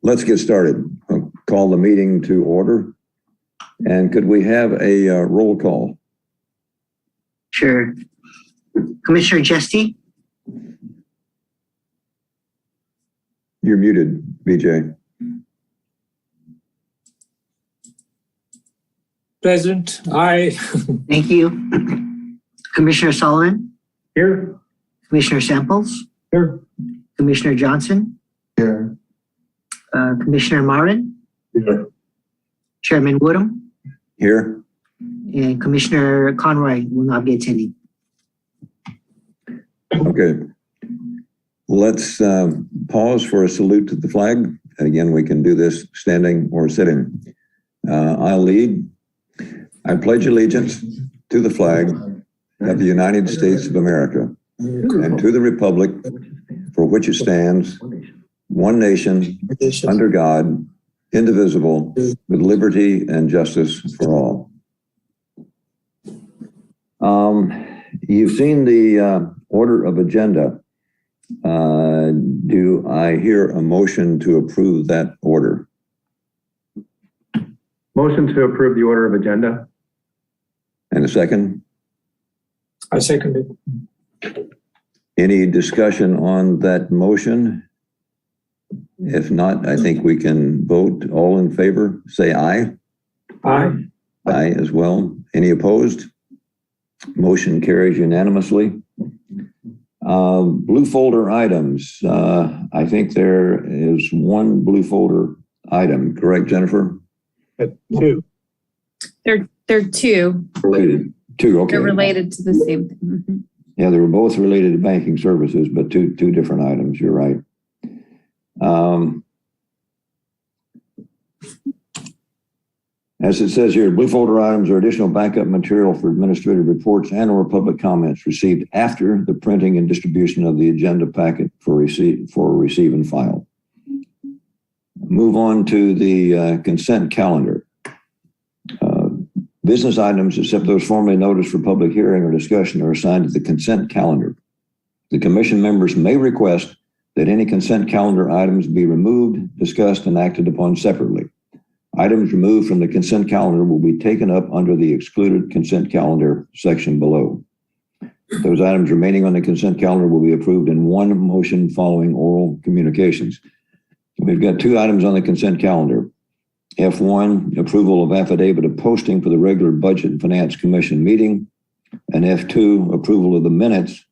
let's get started. I'll call the meeting to order. And could we have a roll call? Sure. Commissioner Jesty? You're muted, BJ. Present. Aye. Thank you. Commissioner Sullivan? Here. Commissioner Samples? Here. Commissioner Johnson? Here. Commissioner Marin? Here. Chairman Woodham? Here. And Commissioner Conroy will not be attending. Okay. Let's pause for a salute to the flag. Again, we can do this standing or sitting. I'll lead. I pledge allegiance to the flag of the United States of America and to the republic for which it stands, one nation, under God, indivisible, with liberty and justice for all. You've seen the order of agenda. Do I hear a motion to approve that order? Motion to approve the order of agenda. And a second? I second it. Any discussion on that motion? If not, I think we can vote. All in favor, say aye. Aye. Aye as well. Any opposed? Motion carries unanimously. Blue folder items. I think there is one blue folder item, correct, Jennifer? Two. They're two. Related. Two, okay. They're related to the same thing. Mm-hmm. Yeah, they were both related to banking services, but two different items. You're right. As it says here, blue folder items are additional backup material for administrative reports and or public comments received after the printing and distribution of the agenda packet for receive and file. Move on to the consent calendar. Business items, except those formally noticed for public hearing or discussion, are assigned to the consent calendar. The commission members may request that any consent calendar items be removed, discussed, and acted upon separately. Items removed from the consent calendar will be taken up under the excluded consent calendar section below. Those items remaining on the consent calendar will be approved in one motion following oral communications. We've got two items on the consent calendar. F1, approval of affidavit of posting for the regular Budget and Finance Commission meeting, and F2, approval of the minutes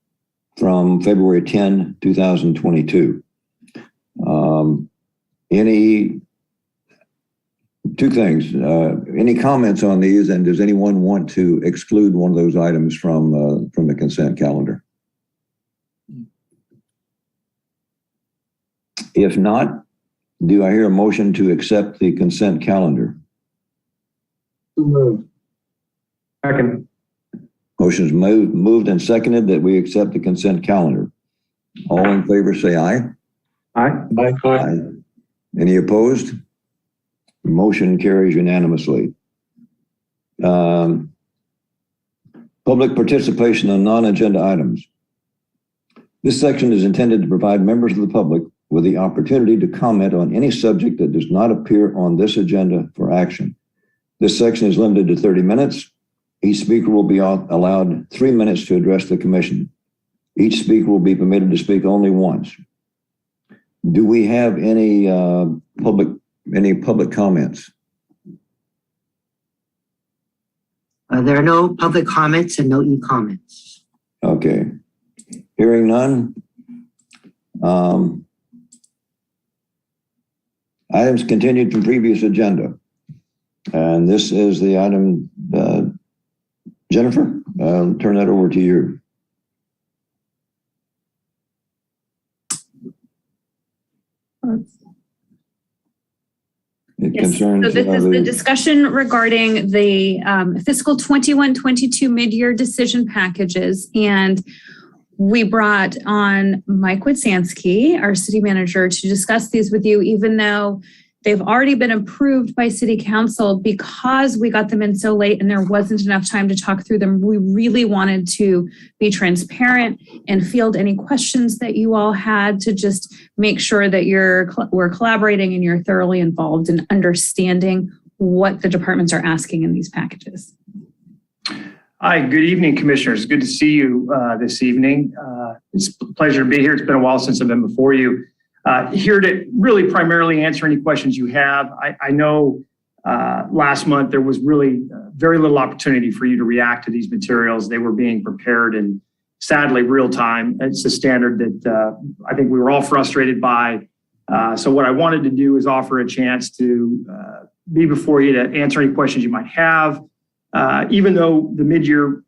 from February 10, 2022. Two things. Any comments on these, and does anyone want to exclude one of those items from the consent calendar? If not, do I hear a motion to accept the consent calendar? Moved. Second. Motion's moved and seconded that we accept the consent calendar. All in favor say aye. Aye. Aye. Aye. Any opposed? Motion carries unanimously. Public participation on non-agenda items. This section is intended to provide members of the public with the opportunity to comment on any subject that does not appear on this agenda for action. This section is limited to 30 minutes. Each speaker will be allowed 3 minutes to address the commission. Each speaker will be permitted to speak only once. Do we have any public comments? There are no public comments and no e-comments. Okay. Hearing none. Items continued from previous agenda. And this is the item, Jennifer, I'll turn that over to you. It Yes, so this is the discussion regarding the fiscal 21-22 mid-year decision packages. And we brought on Mike Witsansky, our city manager, to discuss these with you, even though They've already been approved by City Council. Because we got them in so late and there wasn't enough time to talk through them, we really wanted to be transparent and field any questions that you all had to just make sure that we're collaborating and you're thoroughly involved in understanding what the departments are asking in these packages. Hi, good evening, Commissioners. Good to see you this evening. It's a pleasure to be here. It's been a while since I've been before you. Here to really primarily answer any questions you have. I know last month there was really very little opportunity for you to react to these materials. They were being prepared in, sadly, real time. It's a standard that I think we were all frustrated by. So what I wanted to do is offer a chance to be before you to answer any questions you might have. Even though the mid-year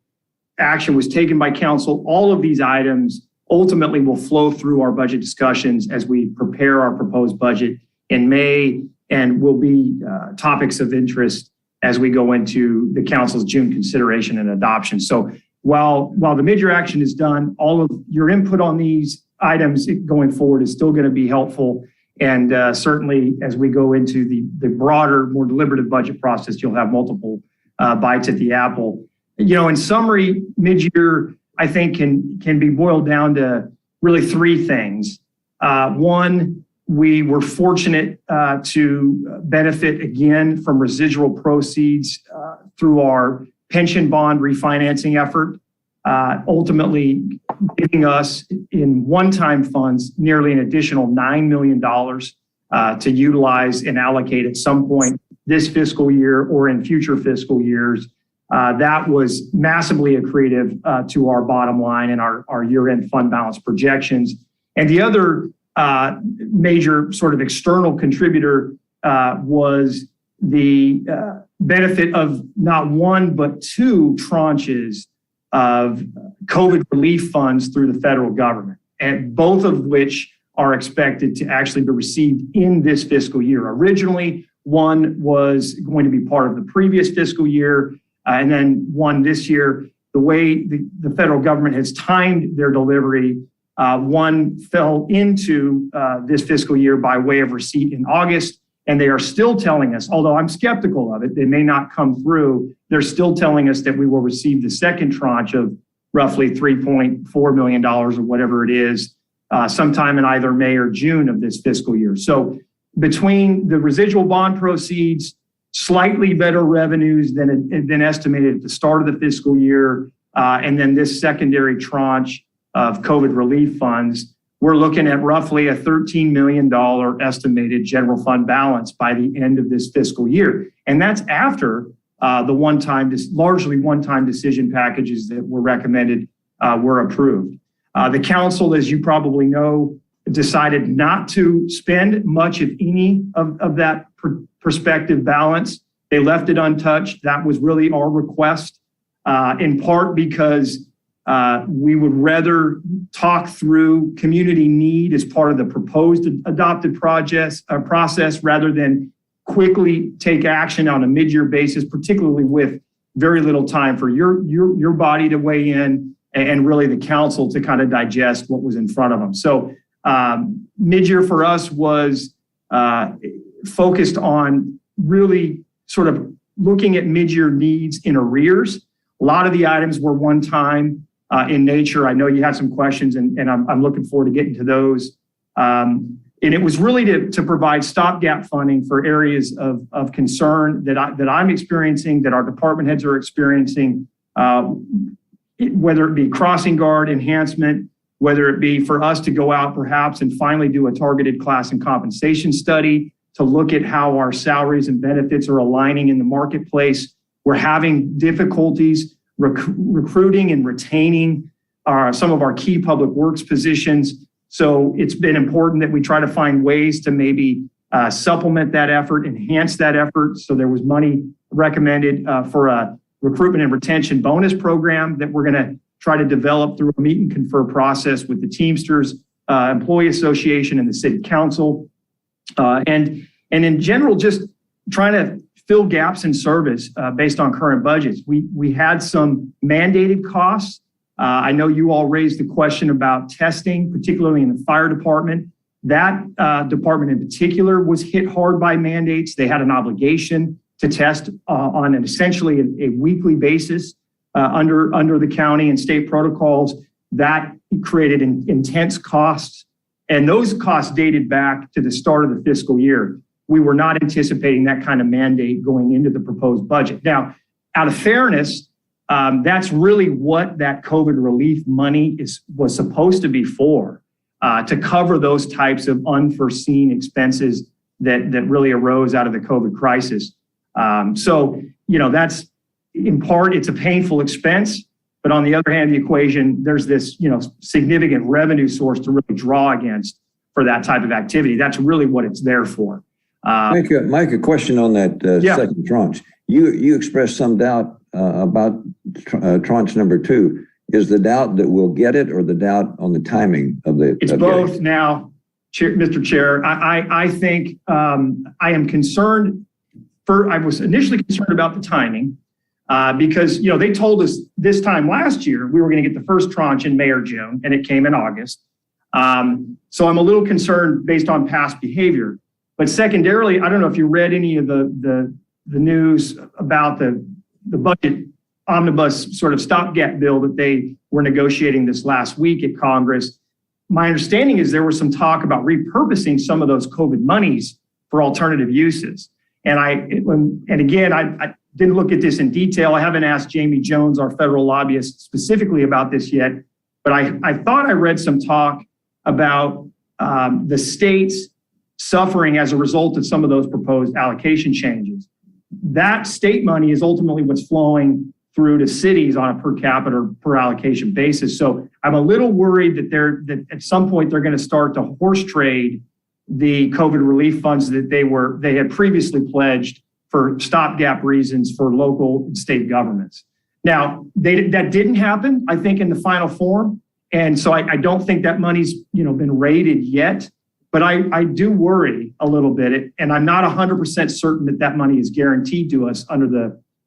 action was taken by council, all of these items ultimately will flow through our budget discussions as we prepare our proposed budget in May, and will be topics of interest as we go into the council's June consideration and adoption. So while the mid-year action is done, all of your input on these items going forward is still going to be helpful. And certainly as we go into the broader, more deliberative budget process, you'll have multiple bites at the apple. You know, in summary, mid-year, I think can be boiled down to really three things. One, we were fortunate to benefit again from residual proceeds through our pension bond refinancing effort, ultimately giving us in one-time funds nearly an additional $9 million to utilize and allocate at some point this fiscal year or in future fiscal years. That was massively accretive to our bottom line and our year-end fund balance projections. And the other major sort of external contributor was the benefit of not one, but two tranches of COVID relief funds through the federal government, and both of which are expected to actually be received in this fiscal year. Originally, one was going to be part of the previous fiscal year, and then one this year. The way the federal government has timed their delivery, one fell into this fiscal year by way of receipt in August, and they are still telling us, although I'm skeptical of it, they may not come through, they're still telling us that we will receive the second tranche of roughly $3.4 million or whatever it is, sometime in either May or June of this fiscal year. So between the residual bond proceeds, slightly better revenues than estimated at the start of the fiscal year, and then this secondary tranche of COVID relief funds, we're looking at roughly a $13 million estimated general fund balance by the end of this fiscal year. And that's after the largely one-time decision packages that were recommended were approved. The council, as you probably know, decided not to spend much, if any, of that prospective balance. They left it untouched. That was really our request, in part because we would rather talk through community need as part of the proposed adopted process rather than quickly take action on a mid-year basis, particularly with very little time for your body to weigh in and really the council to kind of digest what was in front of them. So mid-year for us was focused on really sort of looking at mid-year needs in arrears. A lot of the items were one-time in nature. I know you had some questions, and I'm looking forward to getting to those. And it was really to provide stopgap funding for areas of concern that I'm experiencing, that our department heads are experiencing, whether it be crossing guard enhancement, whether it be for us to go out perhaps and finally do a targeted class and compensation study to look at how our salaries and benefits are aligning in the marketplace. We're having difficulties recruiting and retaining some of our key public works positions. So it's been important that we try to find ways to maybe supplement that effort, enhance that effort. So there was money recommended for a recruitment and retention bonus program that we're going to try to develop through a meet and confer process with the Teamsters Employee Association and the City Council. And in general, just trying to fill gaps in service based on current budgets. We had some mandated costs. I know you all raised the question about testing, particularly in the fire department. That department in particular was hit hard by mandates. They had an obligation to test on essentially a weekly basis under the county and state protocols. That created intense costs, and those costs dated back to the start of the fiscal year. We were not anticipating that kind of mandate going into the proposed budget. Now, out of fairness, that's really what that COVID relief money was supposed to be for, to cover those types of unforeseen expenses that really arose out of the COVID crisis. So, that's in part, it's a painful expense, but on the other hand of the equation, there's this, significant revenue source to really draw against for that type of activity. That's really what it's there for. Mike, a question on that second tranche. You expressed some doubt about tranche number 2. Is the doubt that we'll get it, or the doubt on the timing of the? It's both now, Mr. Chair. I think I am concerned. I was initially concerned about the timing because they told us this time last year we were going to get the first tranche in May or June, and it came in August. So I'm a little concerned based on past behavior. But secondarily, I don't know if you read any of the news about the budget omnibus sort of stopgap bill that they were negotiating this last week at Congress. My understanding is there was some talk about repurposing some of those COVID monies for alternative uses. And I didn't look at this in detail. I haven't asked Jamie Jones, our federal lobbyist, specifically about this yet. But I thought I read some talk about the states suffering as a result of some of those proposed allocation changes. That state money is ultimately what's flowing through to cities on a per capita per allocation basis. So I'm a little worried that at some point they're going to start to horse trade the COVID relief funds that they had previously pledged for stopgap reasons for local and state governments. Now, that didn't happen, I think, in the final form. And so I don't think that money's been rated yet. But I do worry a little bit, and I'm not 100% certain that money is guaranteed to us under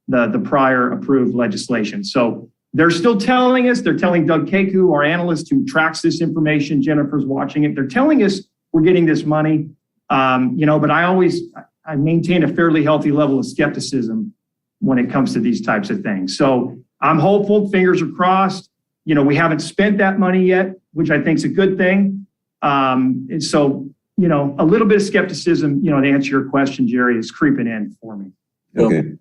the prior approved legislation. So they're still telling us, they're telling Doug Keku, our analyst who tracks this information, Jennifer's watching it, they're telling us we're getting this money, but I maintain a fairly healthy level of skepticism when it comes to these types of things. So I'm hopeful, fingers are crossed. We haven't spent that money yet, which I think is a good thing. And so, a little bit of skepticism, to answer your question, Jerry, is creeping in for me. Okay.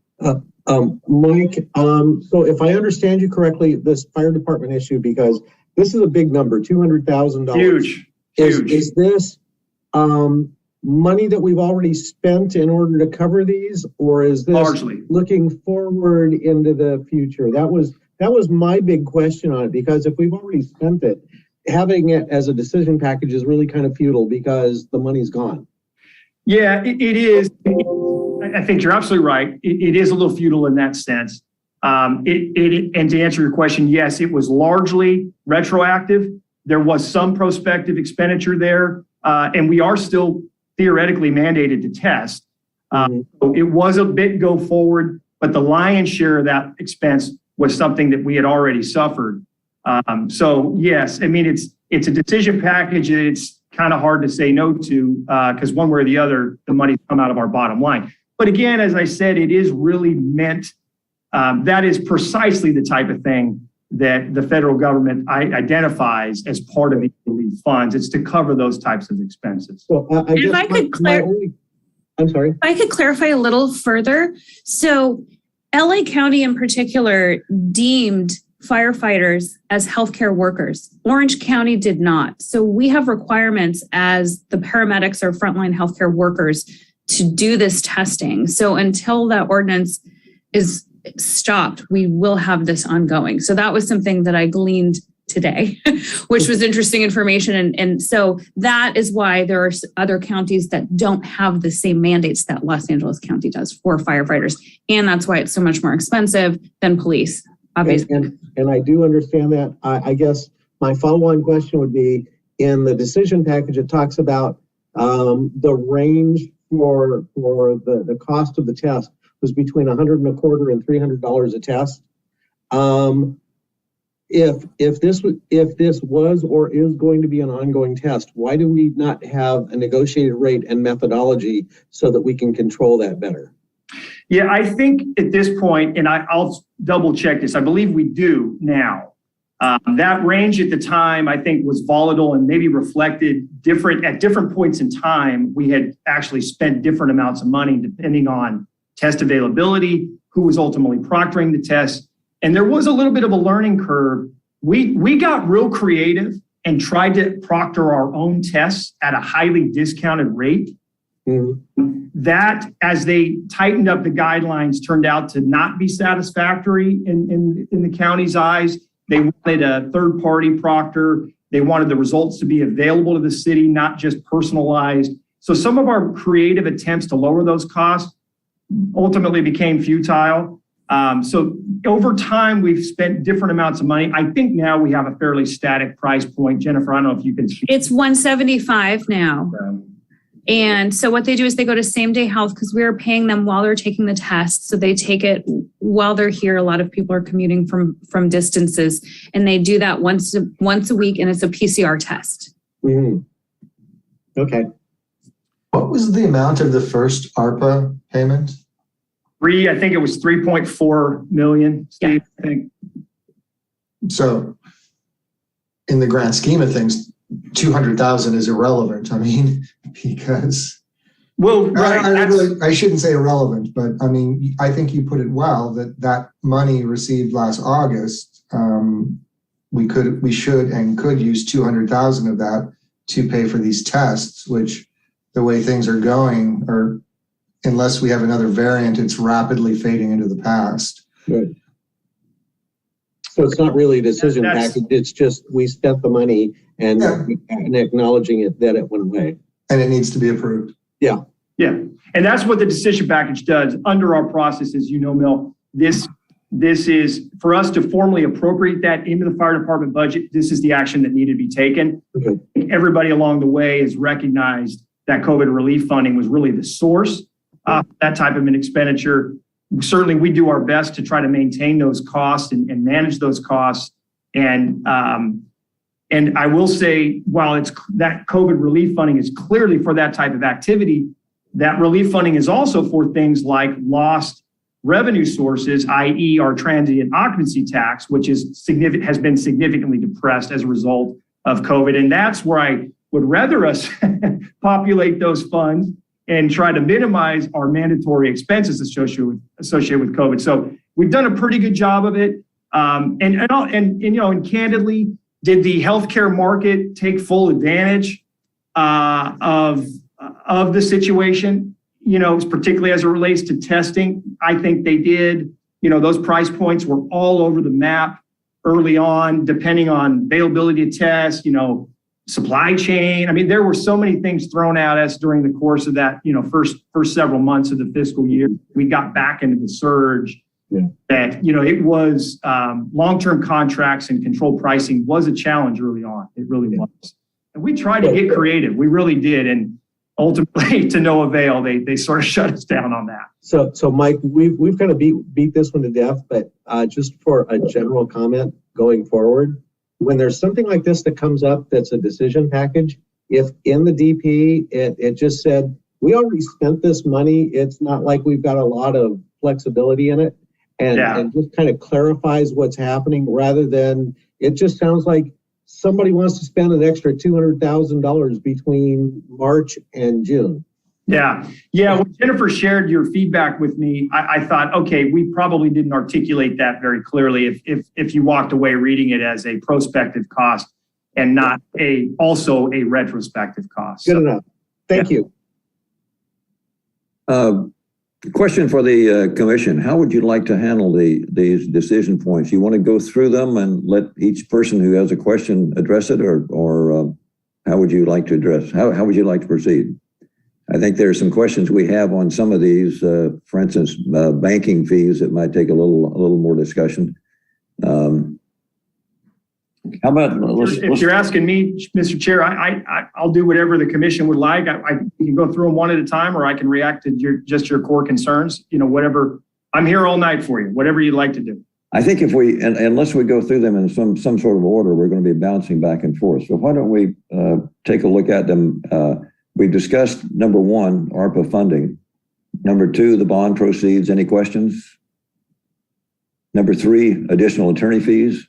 Mike, so if I understand you correctly, this fire department issue, because this is a big number, $200,000. Huge. Is this money that we've already spent in order to cover these, or is this largely looking forward into the future? That was my big question on it, because if we've already spent it, having it as a decision package is really kind of futile because the money's gone. Yeah, it is. I think you're absolutely right. It is a little futile in that sense. And to answer your question, yes, it was largely retroactive. There was some prospective expenditure there, and we are still theoretically mandated to test. So it was a bit go forward, but the lion's share of that expense was something that we had already suffered. So yes, I mean, it's a decision package that it's kind of hard to say no to because one way or the other, the money's come out of our bottom line. But again, as I said, it is really meant, that is precisely the type of thing that the federal government identifies as part of the relief funds. It's to cover those types of expenses. So If I could clarify a little further. So LA County in particular deemed firefighters as healthcare workers. Orange County did not. So we have requirements as the paramedics or frontline healthcare workers to do this testing. So until that ordinance is stopped, we will have this ongoing. So that was something that I gleaned today, which was interesting information. And so that is why there are other counties that don't have the same mandates that Los Angeles County does for firefighters. And that's why it's so much more expensive than police, obviously. And I do understand that. I guess my follow-on question would be, in the decision package, it talks about the range for the cost of the test was between $125 and $300 a test. if this was or is going to be an ongoing test, why do we not have a negotiated rate and methodology so that we can control that better? Yeah, I think at this point, and I'll double check this, I believe we do now. That range at the time, I think, was volatile and maybe reflected at different points in time. We had actually spent different amounts of money depending on test availability, who was ultimately proctoring the test. And there was a little bit of a learning curve. We got real creative and tried to proctor our own tests at a highly discounted rate. Mm-hmm. That, as they tightened up the guidelines, turned out to not be satisfactory in the county's eyes. They wanted a third-party proctor. They wanted the results to be available to the city, not just personalized. So some of our creative attempts to lower those costs ultimately became futile. So over time, we've spent different amounts of money. I think now we have a fairly static price point. Jennifer, I don't know if you can speak. It's $175 now. And so what they do is they go to Same Day Health because we're paying them while they're taking the test. So they take it while they're here. A lot of people are commuting from distances, and they do that once a week, and it's a PCR test. Mm-hmm. Okay. What was the amount of the first ARPA payment? I think it was 3.4 million, Steve, I think. So in the grand scheme of things, 200,000 is irrelevant. I mean, because well, right. I shouldn't say irrelevant, but I mean, I think you put it well that money received last August, we should and could use 200,000 of that to pay for these tests, which the way things are going, or unless we have another variant, it's rapidly fading into the past. Good. So it's not really a decision package. It's just we spent the money and acknowledging it that it went away. And it needs to be approved. Yeah. Yeah. And that's what the decision package does. Under our process, as you know, Mel, this is for us to formally appropriate that into the fire department budget. This is the action that needed to be taken. Okay. Everybody along the way has recognized that COVID relief funding was really the source of that type of an expenditure. Certainly, we do our best to try to maintain those costs and manage those costs. And I will say, while it's that COVID relief funding is clearly for that type of activity, that relief funding is also for things like lost revenue sources, i.e. our transient occupancy tax, which has been significantly depressed as a result of COVID. And that's where I would rather us populate those funds and try to minimize our mandatory expenses associated with COVID. So we've done a pretty good job of it. And candidly, did the healthcare market take full advantage of the situation? Particularly as it relates to testing, I think they did. Those price points were all over the map early on, depending on availability of tests, supply chain. I mean, there were so many things thrown at us during the course of that, first several months of the fiscal year. We got back into the surge that, it was long-term contracts and controlled pricing was a challenge early on. It really was. And we tried to get creative. We really did. And ultimately, to no avail, they sort of shut us down on that. So Mike, we've kind of beat this one to death, but just for a general comment going forward, when there's something like this that comes up that's a decision package, if in the DP it just said, we already spent this money, it's not like we've got a lot of flexibility in it, and just kind of clarifies what's happening rather than it just sounds like somebody wants to spend an extra $200,000 between March and June. Yeah. When Jennifer shared your feedback with me, I thought, okay, we probably didn't articulate that very clearly if you walked away reading it as a prospective cost and not also a retrospective cost. Good enough. Thank you. Question for the commission. How would you like to handle these decision points? You want to go through them and let each person who has a question address it, or how would you like to address? How would you like to proceed? I think there are some questions we have on some of these, for instance, banking fees that might take a little more discussion. How about if you're asking me, Mr. Chair, I'll do whatever the commission would like. I can go through them one at a time, or I can react to your core concerns. Whatever. I'm here all night for you. Whatever you'd like to do. I think if we, unless we go through them in some sort of order, we're going to be bouncing back and forth. So why don't we take a look at them? We discussed number one, ARPA funding. Number two, the bond proceeds. Any questions? Number three, additional attorney fees.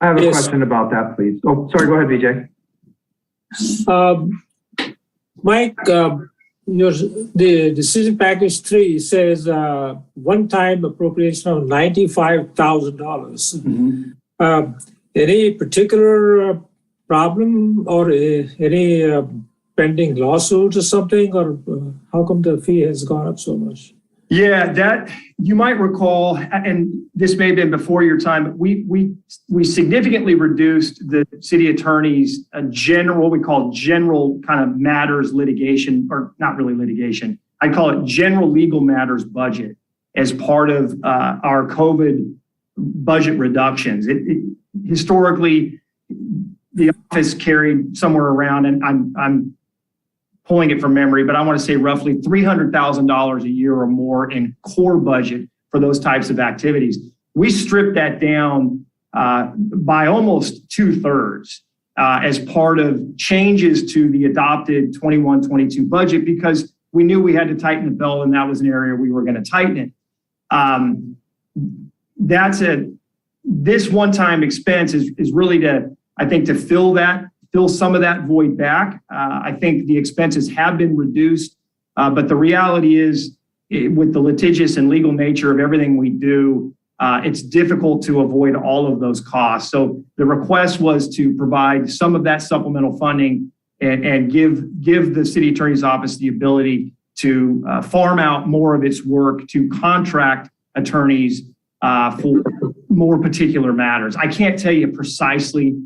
I have a question about that, please. Oh, sorry, go ahead, Vijay. Mike, the decision package 3 says one-time appropriation of $95,000. Any particular problem or any pending lawsuits or something, or how come the fee has gone up so much? Yeah, that you might recall, and this may have been before your time, but we significantly reduced the city attorney's what we call general kind of matters litigation, or not really litigation. I call it general legal matters budget as part of our COVID budget reductions. Historically, the office carried somewhere around, and I'm pulling it from memory, but I want to say roughly $300,000 a year or more in core budget for those types of activities. We stripped that down by almost 2/3 as part of changes to the adopted 21-22 budget, because we knew we had to tighten the belt, and that was an area we were going to tighten it. This one-time expense is really to fill some of that void back. I think the expenses have been reduced, but the reality is, with the litigious and legal nature of everything we do, it's difficult to avoid all of those costs. So the request was to provide some of that supplemental funding and give the city attorney's office the ability to farm out more of its work to contract attorneys for more particular matters. I can't tell you precisely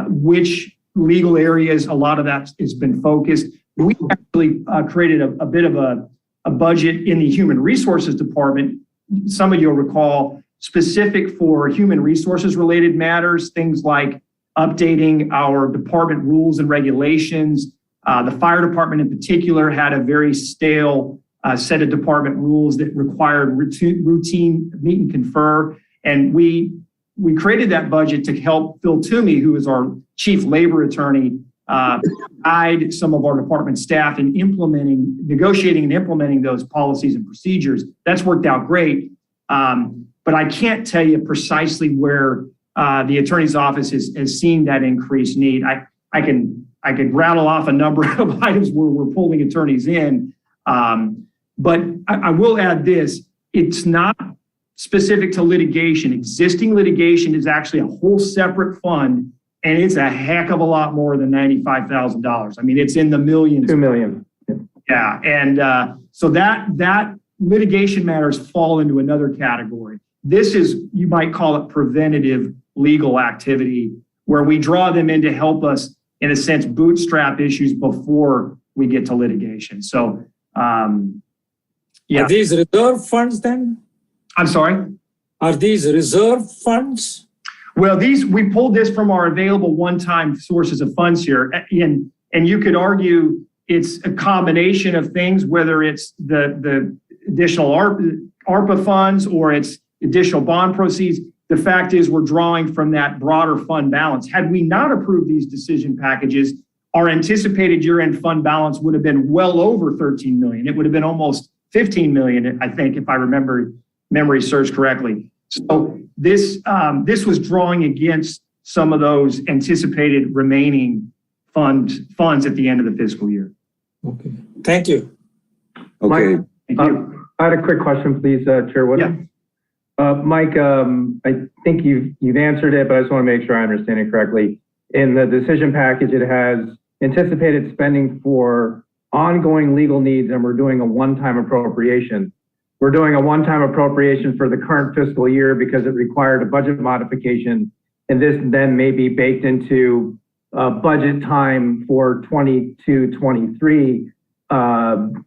which legal areas a lot of that has been focused. We actually created a bit of a budget in the Human Resources Department. Some of you will recall, specific for human resources related matters, things like updating our department rules and regulations. The fire department in particular had a very stale set of department rules that required routine meet and confer. And we created that budget to help Phil Toomey, who is our chief labor attorney, guide some of our department staff in negotiating and implementing those policies and procedures. That's worked out great. But I can't tell you precisely where the attorney's office has seen that increased need. I could rattle off a number of items where we're pulling attorneys in. But I will add this, it's not specific to litigation. Existing litigation is actually a whole separate fund, and it's a heck of a lot more than $95,000. I mean, it's in the millions. $2 million. Yeah, and so that litigation matters fall into another category. This is, you might call it preventative legal activity, where we draw them in to help us, in a sense, bootstrap issues before we get to litigation. So, yeah. Are these reserve funds then? I'm sorry? Are these reserve funds? Well, we pulled this from our available one-time sources of funds here. And you could argue it's a combination of things, whether it's the additional ARPA funds or it's additional bond proceeds. The fact is, we're drawing from that broader fund balance. Had we not approved these decision packages, our anticipated year-end fund balance would have been well over 13 million. It would have been almost 15 million, I think, if I remember memory serves correctly. So this was drawing against some of those anticipated remaining funds at the end of the fiscal year. Okay, thank you. Okay. Mike, Thank you. I had a quick question, please, Chair Woodham. Yeah. Mike, I think you've answered it, but I just want to make sure I understand it correctly. In the decision package, it has anticipated spending for ongoing legal needs, and we're doing a one-time appropriation. We're doing a one-time appropriation for the current fiscal year because it required a budget modification, and this then may be baked into budget time for 22-23.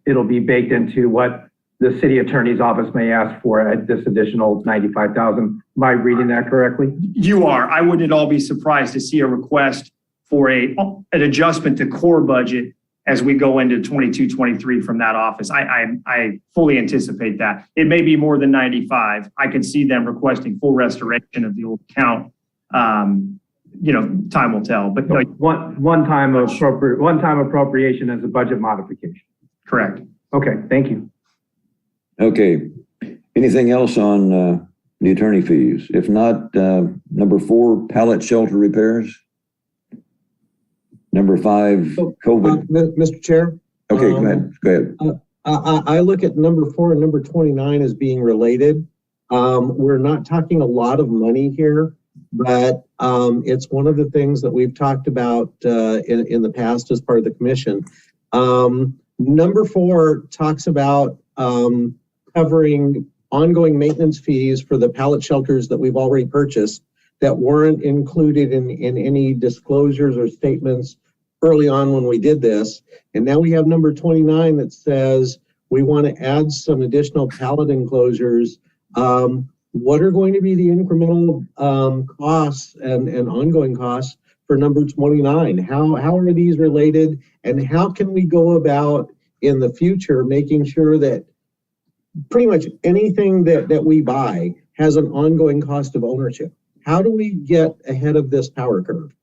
It'll be baked into what the city attorney's office may ask for at this additional $95,000. Am I reading that correctly? You are. I wouldn't at all be surprised to see a request for an adjustment to core budget as we go into 22, 23 from that office. I fully anticipate that. It may be more than 95. I could see them requesting full restoration of the old count. Time will tell. But no, One-time appropriation as a budget modification. correct. Okay, thank you. Okay. Anything else on the attorney fees? If not, number 4, pallet shelter repairs. Number 5, COVID. Mr. Chair? Okay, go ahead. I look at number 4 and number 29 as being related. We're not talking a lot of money here, but it's one of the things that we've talked about in the past as part of the commission. Number 4 talks about covering ongoing maintenance fees for the pallet shelters that we've already purchased that weren't included in any disclosures or statements early on when we did this. And now we have number 29 that says we want to add some additional pallet enclosures. What are going to be the incremental costs and ongoing costs for number 29? How are these related, and how can we go about in the future making sure that pretty much anything that we buy has an ongoing cost of ownership? How do we get ahead of this power curve?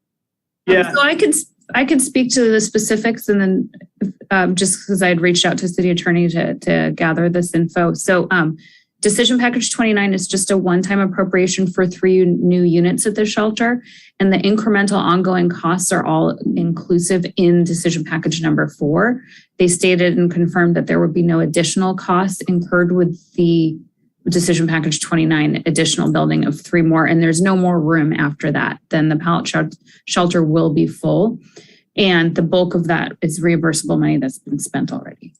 Yeah. So I could speak to the specifics, and then just because I had reached out to city attorney to gather this info. So decision package 29 is just a one-time appropriation for 3 new units at the shelter, and the incremental ongoing costs are all inclusive in decision package number 4. They stated and confirmed that there would be no additional costs incurred with the decision package 29 additional building of 3 more, and there's no more room after that. Then the pallet shelter will be full, and the bulk of that is reimbursable money that's been spent already.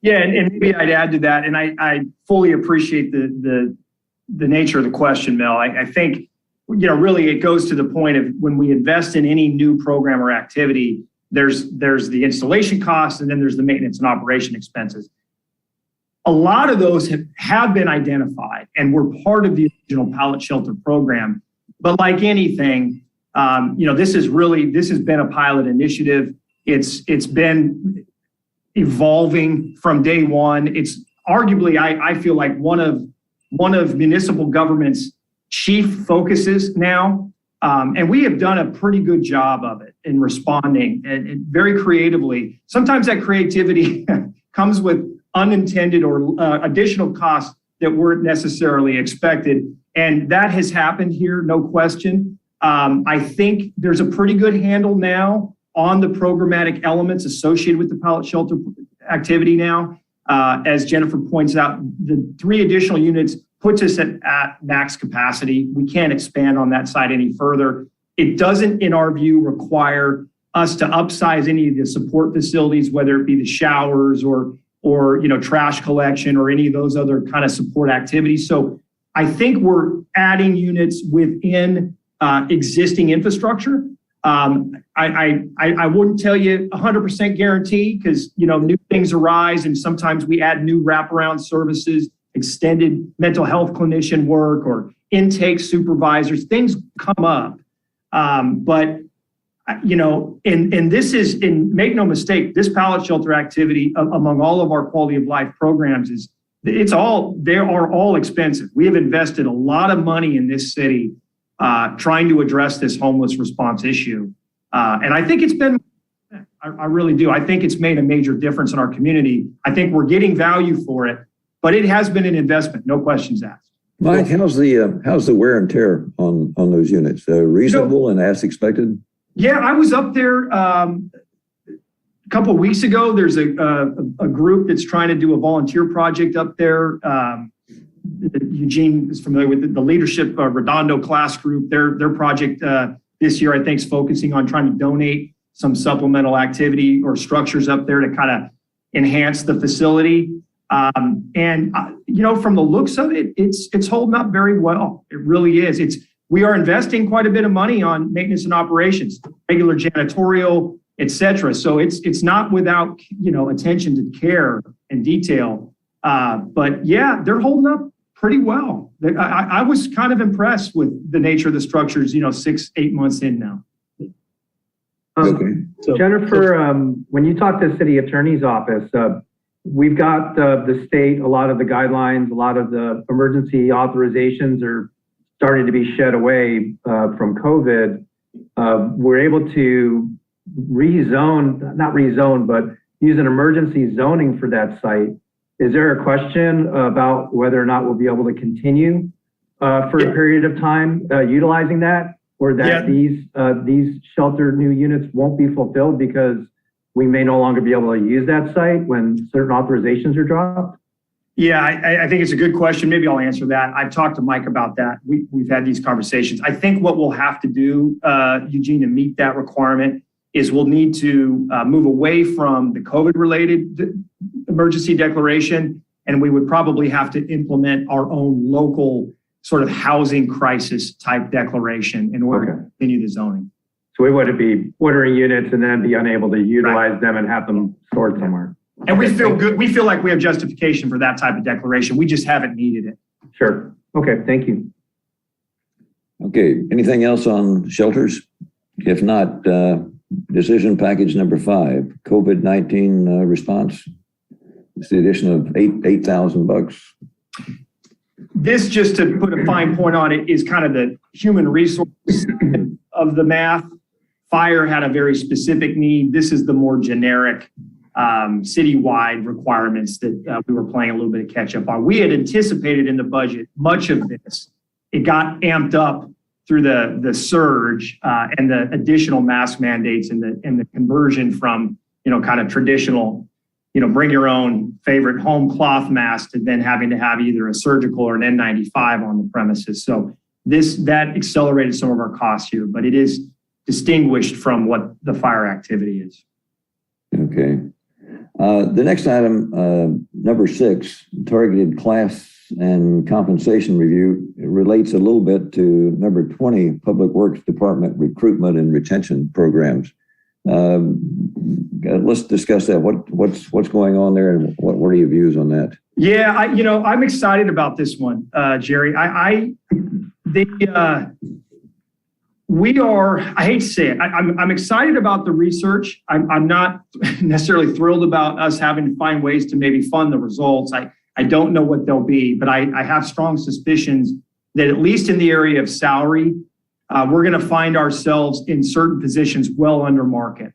Yeah, and maybe I'd add to that, and I fully appreciate the nature of the question, Mel. I think, really it goes to the point of when we invest in any new program or activity, there's the installation costs, and then there's the maintenance and operation expenses. A lot of those have been identified and were part of the original pallet shelter program. But like anything, this has been a pilot initiative. It's been evolving from day one. It's arguably, I feel like one of municipal government's chief focuses now. And we have done a pretty good job of it in responding and very creatively. Sometimes that creativity comes with unintended or additional costs that weren't necessarily expected. And that has happened here, no question. I think there's a pretty good handle now on the programmatic elements associated with the pallet shelter activity now. As Jennifer points out, the 3 additional units puts us at max capacity. We can't expand on that side any further. It doesn't, in our view, require us to upsize any of the support facilities, whether it be the showers or trash collection or any of those other kind of support activities. So I think we're adding units within existing infrastructure. I wouldn't tell you 100% guarantee because, new things arise, and sometimes we add new wraparound services, extended mental health clinician work or intake supervisors, things come up. And this is, make no mistake, this pallet shelter activity among all of our quality of life programs they are all expensive. We have invested a lot of money in this city trying to address this homeless response issue. And I think I really do. I think it's made a major difference in our community. I think we're getting value for it, but it has been an investment, no questions asked. Mike, how's the wear and tear on those units? Reasonable and as expected? Yeah, I was up there a couple of weeks ago. There's a group that's trying to do a volunteer project up there. Eugene is familiar with the leadership Redondo class group. Their project this year, I think, is focusing on trying to donate some supplemental activity or structures up there to kind of enhance the facility. From the looks of it, it's holding up very well. It really is. We are investing quite a bit of money on maintenance and operations, regular janitorial, et cetera. So it's not without, attention to care and detail. But yeah, they're holding up pretty well. I was kind of impressed with the nature of the structures, 6-8 months in now. Okay. So Jennifer, when you talk to the city attorney's office, we've got the state, a lot of the guidelines, a lot of the emergency authorizations are starting to be shed away from COVID. We're able to not rezone, but use an emergency zoning for that site. Is there a question about whether or not we'll be able to continue for a period of time utilizing that, or that these sheltered new units won't be fulfilled because we may no longer be able to use that site when certain authorizations are dropped? Yeah, I think it's a good question. Maybe I'll answer that. I've talked to Mike about that. We've had these conversations. I think what we'll have to do, Eugene, to meet that requirement is we'll need to move away from the COVID-related emergency declaration, and we would probably have to implement our own local sort of housing crisis type declaration in order to continue the zoning. So we wouldn't be ordering units and then be unable to utilize them and have them stored somewhere. And we feel good. We feel like we have justification for that type of declaration. We just haven't needed it. Sure. Okay. Thank you. Okay. Anything else on shelters? If not, decision package number 5, COVID-19 response. It's the addition of $8,000. This, just to put a fine point on it, is kind of the human resource of the math. Fire had a very specific need. This is the more generic citywide requirements that we were playing a little bit of catch up on. We had anticipated in the budget much of this. It got amped up through the surge and the additional mask mandates and the conversion from, kind of traditional, bring your own favorite home cloth mask to then having to have either a surgical or an N95 on the premises. So that accelerated some of our costs here, but it is distinguished from what the fire activity is. Okay. The next item, number 6, targeted class and compensation review, it relates a little bit to number 20, Public Works Department recruitment and retention programs. Let's discuss that. What's going on there, and what are your views on that? Yeah, I'm excited about this one, Jerry. We are, I hate to say it, I'm excited about the research. I'm not necessarily thrilled about us having to find ways to maybe fund the results. I don't know what they'll be, but I have strong suspicions that at least in the area of salary, we're going to find ourselves in certain positions well under market.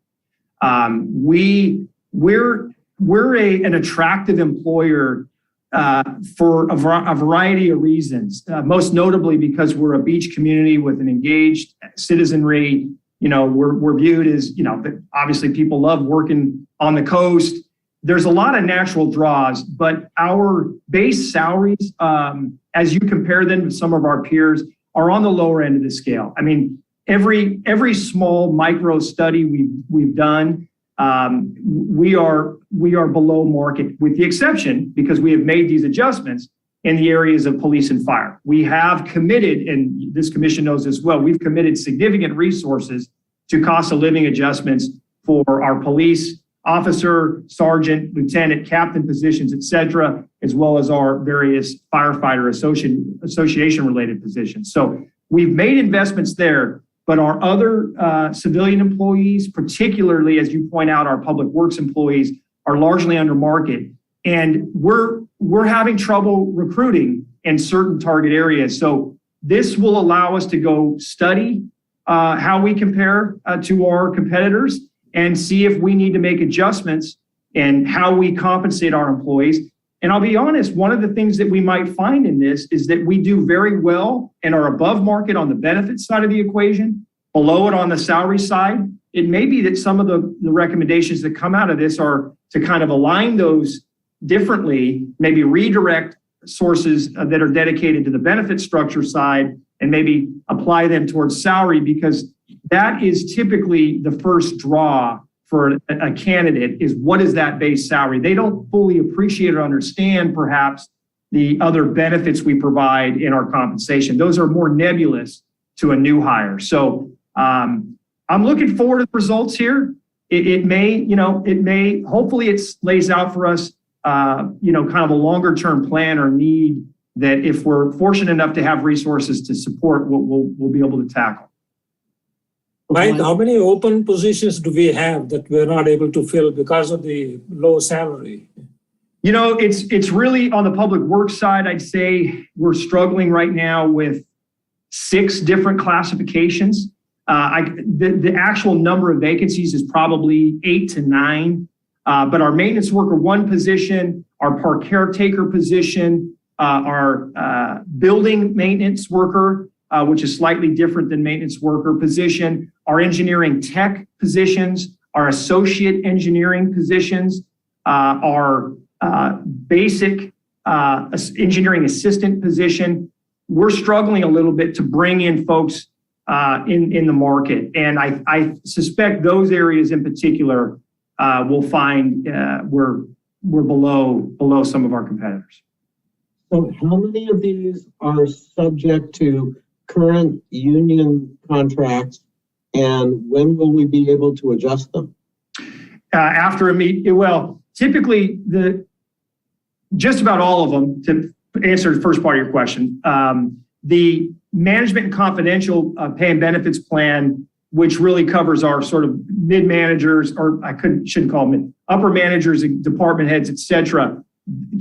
We're an attractive employer for a variety of reasons, most notably because we're a beach community with an engaged citizenry. We're viewed as, obviously people love working on the coast. There's a lot of natural draws, but our base salaries, as you compare them to some of our peers, are on the lower end of the scale. I mean, every small micro study we've done, we are below market, with the exception, because we have made these adjustments in the areas of police and fire. We have committed, and this commission knows as well, we've committed significant resources to cost of living adjustments for our police officer, sergeant, lieutenant, captain positions, et cetera, as well as our various firefighter association related positions. So we've made investments there. But our other civilian employees, particularly, as you point out, our public works employees, are largely under market. And we're having trouble recruiting in certain target areas. So this will allow us to go study how we compare to our competitors and see if we need to make adjustments in how we compensate our employees. And I'll be honest, one of the things that we might find in this is that we do very well and are above market on the benefits side of the equation, below it on the salary side. It may be that some of the recommendations that come out of this are to kind of align those differently, maybe redirect sources that are dedicated to the benefit structure side and maybe apply them towards salary, because that is typically the first draw for a candidate, is what is that base salary? They don't fully appreciate or understand perhaps the other benefits we provide in our compensation. Those are more nebulous to a new hire. So I'm looking forward to the results here. It may, hopefully it lays out for us, kind of a longer term plan or need that if we're fortunate enough to have resources to support, we'll be able to tackle. Mike, how many open positions do we have that we're not able to fill because of the low salary? You know, it's really on the public works side. I'd say we're struggling right now with 6 different classifications. The actual number of vacancies is probably 8 to 9. But our maintenance worker 1 position, our park caretaker position, our building maintenance worker, which is slightly different than maintenance worker position, our engineering tech positions, our associate engineering positions, our basic engineering assistant position. We're struggling a little bit to bring in folks in the market. And I suspect those areas in particular we'll find we're below some of our competitors. So how many of these are subject to current union contracts, and when will we be able to adjust them? After a meet, well, typically just about all of them, to answer the first part of your question, the management and confidential pay and benefits plan, which really covers our sort of mid-managers, or shouldn't call them upper managers, department heads, et cetera.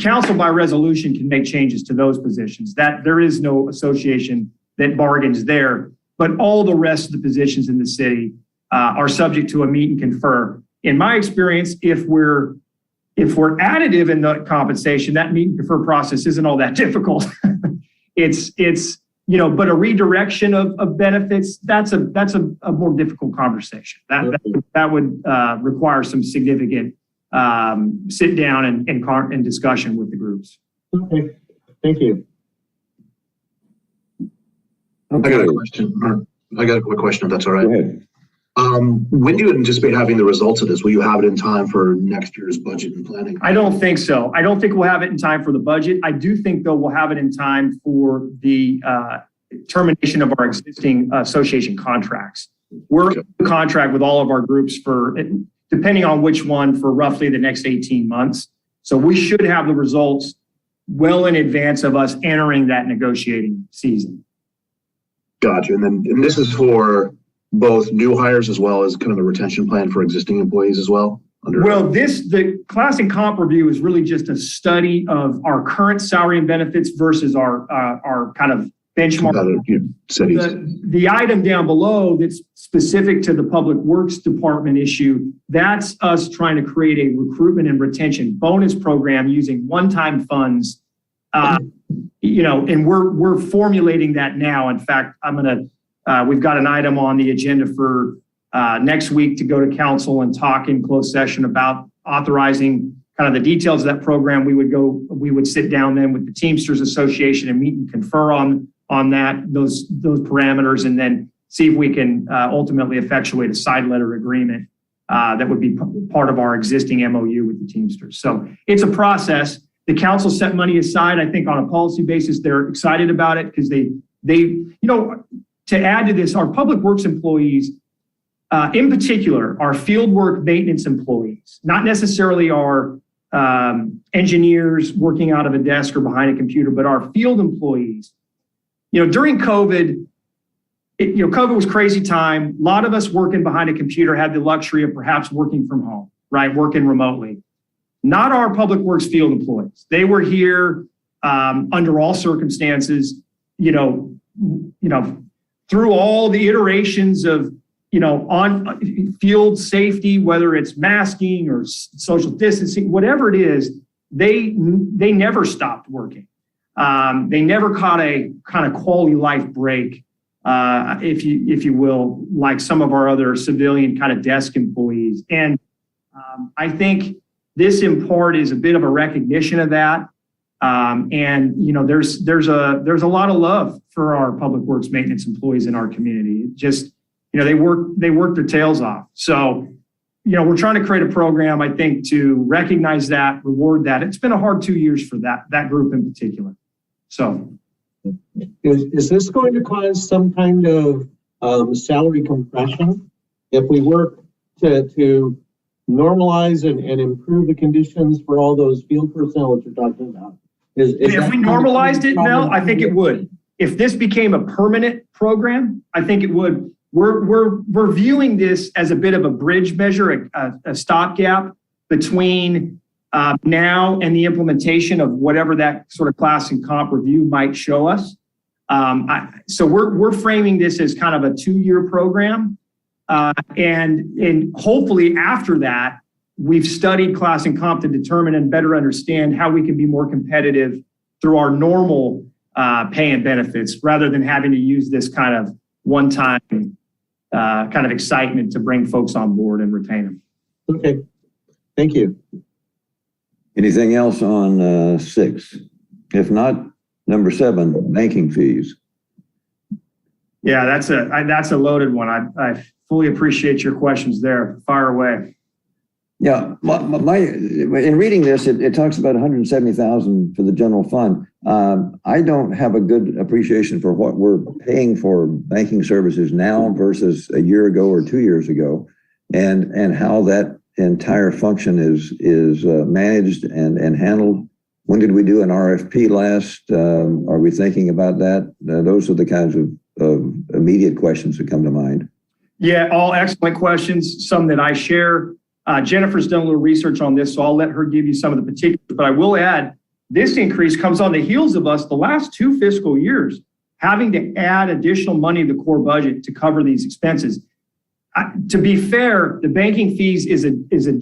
Council by resolution can make changes to those positions. That there is no association that bargains there, but all the rest of the positions in the city are subject to a meet and confer. In my experience, if we're additive in the compensation, that meet and confer process isn't all that difficult. it's but a redirection of benefits, that's a more difficult conversation. That would require some significant sit down and discussion with the groups. Okay, thank you. Okay. I got a question. I got a quick question, if that's all right. Go ahead. When do you anticipate having the results of this? Will you have it in time for next year's budget and planning? I don't think so. I don't think we'll have it in time for the budget. I do think, though, we'll have it in time for the termination of our existing association contracts. We're in contract with all of our groups for, depending on which one, for roughly the next 18 months. So we should have the results well in advance of us entering that negotiating season. Gotcha. And this is for both new hires as well as kind of the retention plan for existing employees as well? The class and comp review is really just a study of our current salary and benefits versus our kind of benchmark. The item down below that's specific to the Public Works Department issue, that's us trying to create a recruitment and retention bonus program using one-time funds. And we're formulating that now. In fact, we've got an item on the agenda for next week to go to council and talk in closed session about authorizing kind of the details of that program. We would sit down then with the Teamsters Association and meet and confer on those parameters, and then see if we can ultimately effectuate a side letter agreement that would be part of our existing MOU with the Teamsters. So it's a process. The council set money aside. I think on a policy basis, they're excited about it because they to add to this, our public works employees, in particular, our fieldwork maintenance employees, not necessarily our engineers working out of a desk or behind a computer, but our field employees. During COVID, COVID was crazy time. A lot of us working behind a computer had the luxury of perhaps working from home, right? Working remotely. Not our public works field employees. They were here under all circumstances, through all the iterations of, on field safety, whether it's masking or social distancing, whatever it is, they never stopped working. They never caught a kind of quality life break, if you will, like some of our other civilian kind of desk employees. And I think this in part is a bit of a recognition of that. There's a lot of love for our public works maintenance employees in our community. Just, they work their tails off. So, we're trying to create a program, I think, to recognize that, reward that. It's been a hard 2 years for that group in particular. So is this going to cause some kind of salary compression if we work to normalize and improve the conditions for all those field personnel that you're talking about? If we normalized it, Mel, I think it would. If this became a permanent program, I think it would. we're viewing this as a bit of a bridge measure, a stopgap between now and the implementation of whatever that sort of class and comp review might show us. So we're framing this as kind of a 2-year program. And hopefully after that, we've studied class and comp to determine and better understand how we can be more competitive through our normal pay and benefits rather than having to use this kind of one-time kind of excitement to bring folks on board and retain them. Okay, thank you. Anything else on 6? If not, number 7, banking fees. Yeah, that's a loaded one. I fully appreciate your questions there. Fire away. Yeah, in reading this, it talks about $170,000 for the general fund. I don't have a good appreciation for what we're paying for banking services now versus a year ago or 2 years ago, and how that entire function is managed and handled. When did we do an RFP last? Are we thinking about that? Those are the kinds of immediate questions that come to mind. Yeah, all excellent questions, some that I share. Jennifer's done a little research on this, so I'll let her give you some of the particulars. But I will add, this increase comes on the heels of us the last 2 fiscal years having to add additional money to the core budget to cover these expenses. To be fair, the banking fees is a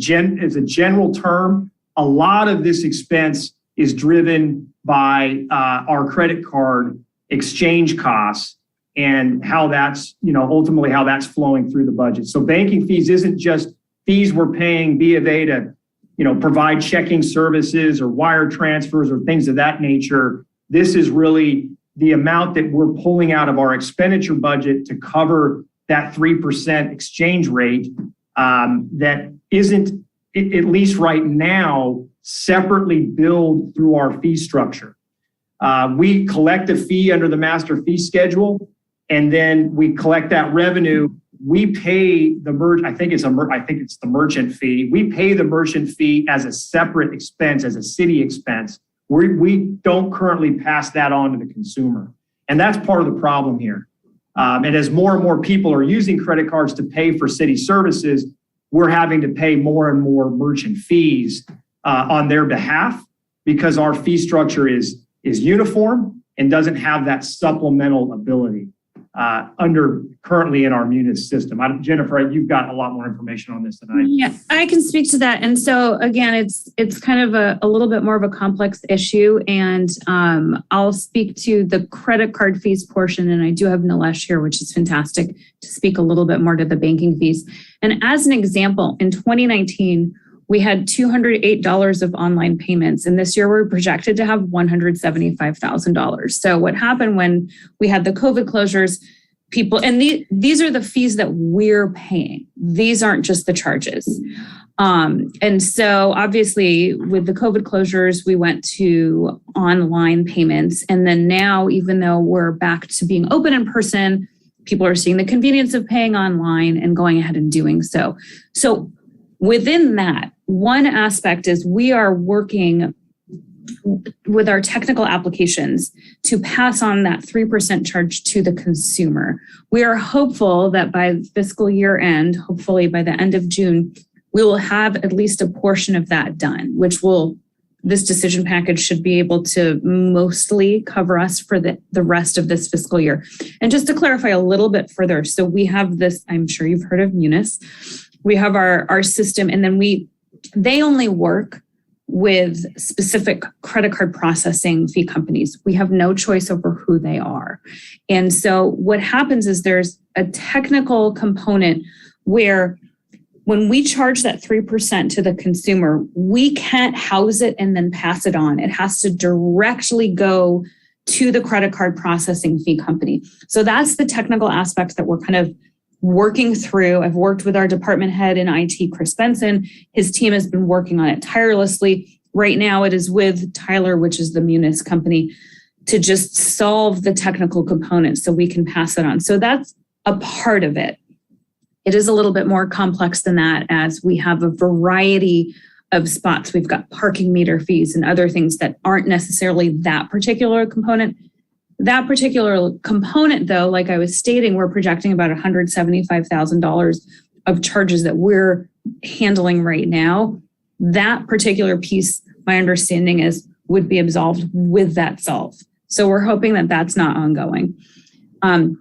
general term. A lot of this expense is driven by our credit card exchange costs and how that's, ultimately how that's flowing through the budget. So banking fees isn't just fees we're paying B of A to, provide checking services or wire transfers or things of that nature. This is really the amount that we're pulling out of our expenditure budget to cover that 3% exchange rate that isn't, at least right now, separately billed through our fee structure. We collect a fee under the master fee schedule, and then we collect that revenue. We pay the merchant. I think it's the merchant fee. We pay the merchant fee as a separate expense, as a city expense. We don't currently pass that on to the consumer, and that's part of the problem here. And as more and more people are using credit cards to pay for city services, we're having to pay more and more merchant fees on their behalf because our fee structure is uniform and doesn't have that supplemental ability currently in our Munis system. Jennifer, you've got a lot more information on this than I do. Yeah, I can speak to that. And so again, it's kind of a little bit more of a complex issue. And I'll speak to the credit card fees portion. And I do have Nilesh here, which is fantastic, to speak a little bit more to the banking fees. And as an example, in 2019, we had $208 of online payments. And this year we're projected to have $175,000. So what happened when we had the COVID closures, people, and these are the fees that we're paying. These aren't just the charges. And so obviously with the COVID closures, we went to online payments. And then now, even though we're back to being open in person, people are seeing the convenience of paying online and going ahead and doing so. So within that, one aspect is we are working with our technical applications to pass on that 3% charge to the consumer. We are hopeful that by fiscal year end, hopefully by the end of June, we will have at least a portion of that done, this decision package should be able to mostly cover us for the rest of this fiscal year. And just to clarify a little bit further, so we have this, I'm sure you've heard of Munis. We have our system, and then they only work with specific credit card processing fee companies. We have no choice over who they are. And so what happens is there's a technical component where when we charge that 3% to the consumer, we can't house it and then pass it on. It has to directly go to the credit card processing fee company. So that's the technical aspects that we're kind of working through. I've worked with our department head in IT, Chris Benson. His team has been working on it tirelessly. Right now it is with Tyler, which is the Munis company, to just solve the technical components so we can pass it on. So that's a part of it. It is a little bit more complex than that, as we have a variety of spots. We've got parking meter fees and other things that aren't necessarily that particular component. That particular component, though, like I was stating, we're projecting about $175,000 of charges that we're handling right now. That particular piece, my understanding is, would be absolved with that solve. So we're hoping that that's not ongoing. And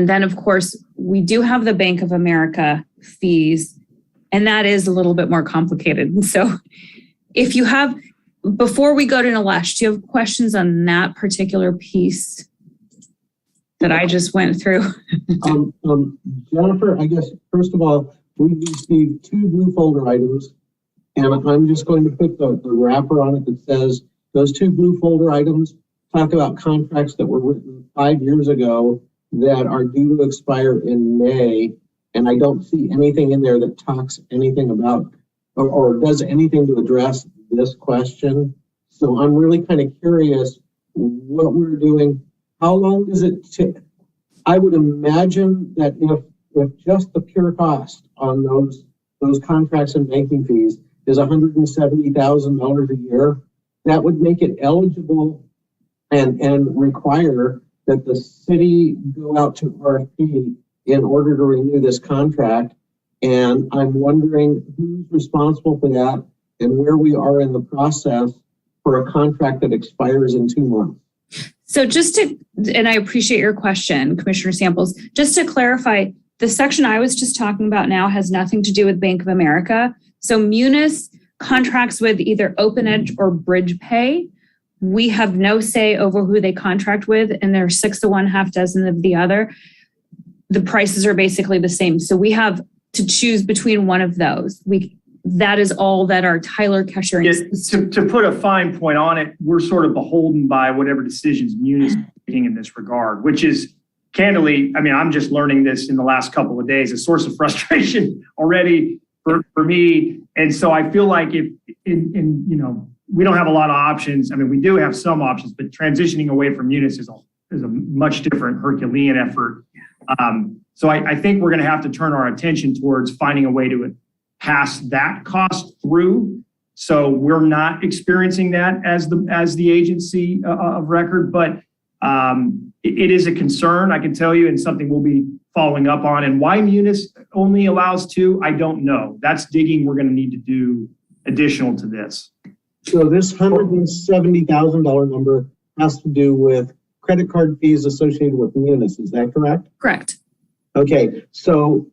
then, of course, we do have the Bank of America fees, and that is a little bit more complicated. And so if you have, before we go to Nilesh, do you have questions on that particular piece that I just went through? Jennifer, I guess, first of all, we received 2 blue folder items, and I'm just going to put the wrapper on it that says those 2 blue folder items talk about contracts that were written 5 years ago that are due to expire in May, and I don't see anything in there that talks anything about or does anything to address this question. So I'm really kind of curious what we're doing. How long does it take? I would imagine that if just the pure cost on those contracts and banking fees is $170,000 a year, that would make it eligible and require that the city go out to RFP in order to renew this contract. And I'm wondering who's responsible for that and where we are in the process for a contract that expires in 2 months. So just to, and I appreciate your question, Commissioner Samples, just to clarify, the section I was just talking about now has nothing to do with Bank of America. So Munis contracts with either OpenEdge or BridgePay. We have no say over who they contract with, and they're 6 to 1, half dozen of the other. The prices are basically the same. So we have to choose between one of those. That is all that our Tyler cashiering system. To put a fine point on it, we're sort of beholden by whatever decisions Munis is making in this regard, which is candidly, I mean, I'm just learning this in the last couple of days, a source of frustration already for me. And so I feel like if we don't have a lot of options. I mean, we do have some options, but transitioning away from Munis is a much different Herculean effort. So I think we're going to have to turn our attention towards finding a way to pass that cost through. So we're not experiencing that as the agency of record, but it is a concern, I can tell you, and something we'll be following up on. And why Munis only allows 2, I don't know. That's digging we're going to need to do additional to this. So this $170,000 number has to do with credit card fees associated with Munis. Is that correct? Correct. Okay. So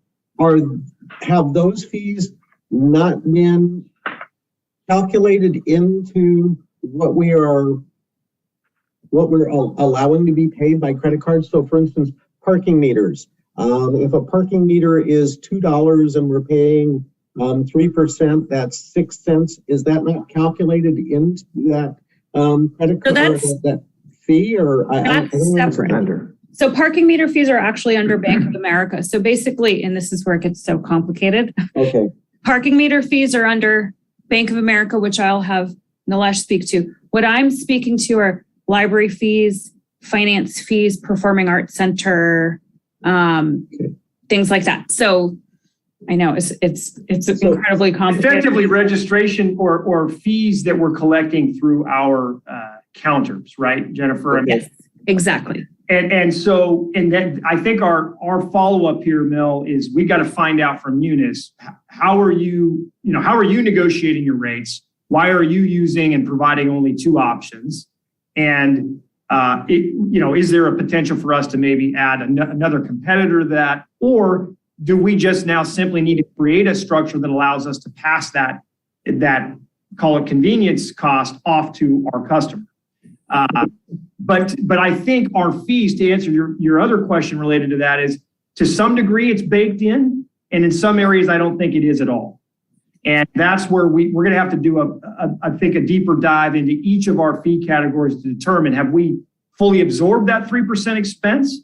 have those fees not been calculated into what we're allowing to be paid by credit cards? So for instance, parking meters. If a parking meter is $2 and we're paying 3%, that's 6 cents. Is that not calculated into that credit card, that fee, or that's separate? So parking meter fees are actually under Bank of America. So basically, and this is where it gets so complicated. Okay. Parking meter fees are under Bank of America, which I'll have Nilesh speak to. What I'm speaking to are library fees, finance fees, performing arts center, things like that. So I know it's incredibly complicated. Effectively, registration or fees that we're collecting through our counters, right, Jennifer? Yes, exactly. And so then I think our follow-up here, Mel, is we got to find out from Munis, how are you negotiating your rates? Why are you using and providing only 2 options? And is there a potential for us to maybe add another competitor to that? Or do we just now simply need to create a structure that allows us to pass that call it convenience cost off to our customer? But I think our fees, to answer your other question related to that, is to some degree it's baked in, and in some areas I don't think it is at all. And that's where we're going to have to do a deeper dive into each of our fee categories to determine, have we fully absorbed that 3% expense?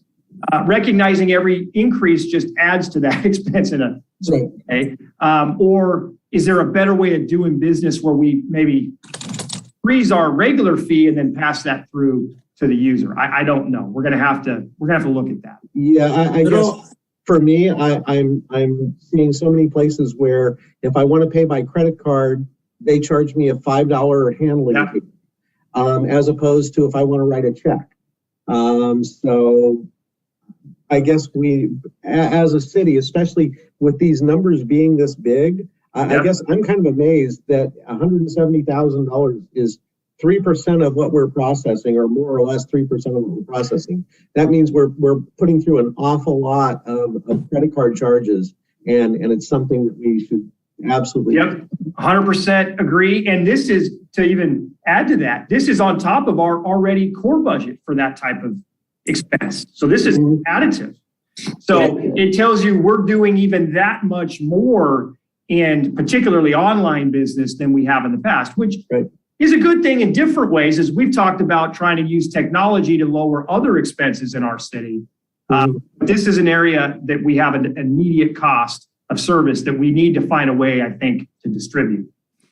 Recognizing every increase just adds to that expense in a way. Or is there a better way of doing business where we maybe freeze our regular fee and then pass that through to the user? I don't know. We're gonna have to look at that. Yeah, I guess for me, I'm seeing so many places where if I want to pay by credit card, they charge me a $5 handling fee, as opposed to if I want to write a check. So I guess as a city, especially with these numbers being this big, I guess I'm kind of amazed that $170,000 is 3% of what we're processing, or more or less 3% of what we're processing. That means we're putting through an awful lot of credit card charges, and it's something that we should absolutely. Yep, 100% agree. And this is, to even add to that, this is on top of our already core budget for that type of expense. So this is additive. So it tells you we're doing even that much more in particularly online business than we have in the past, which is a good thing in different ways, as we've talked about trying to use technology to lower other expenses in our city. This is an area that we have an immediate cost of service that we need to find a way, I think, to distribute.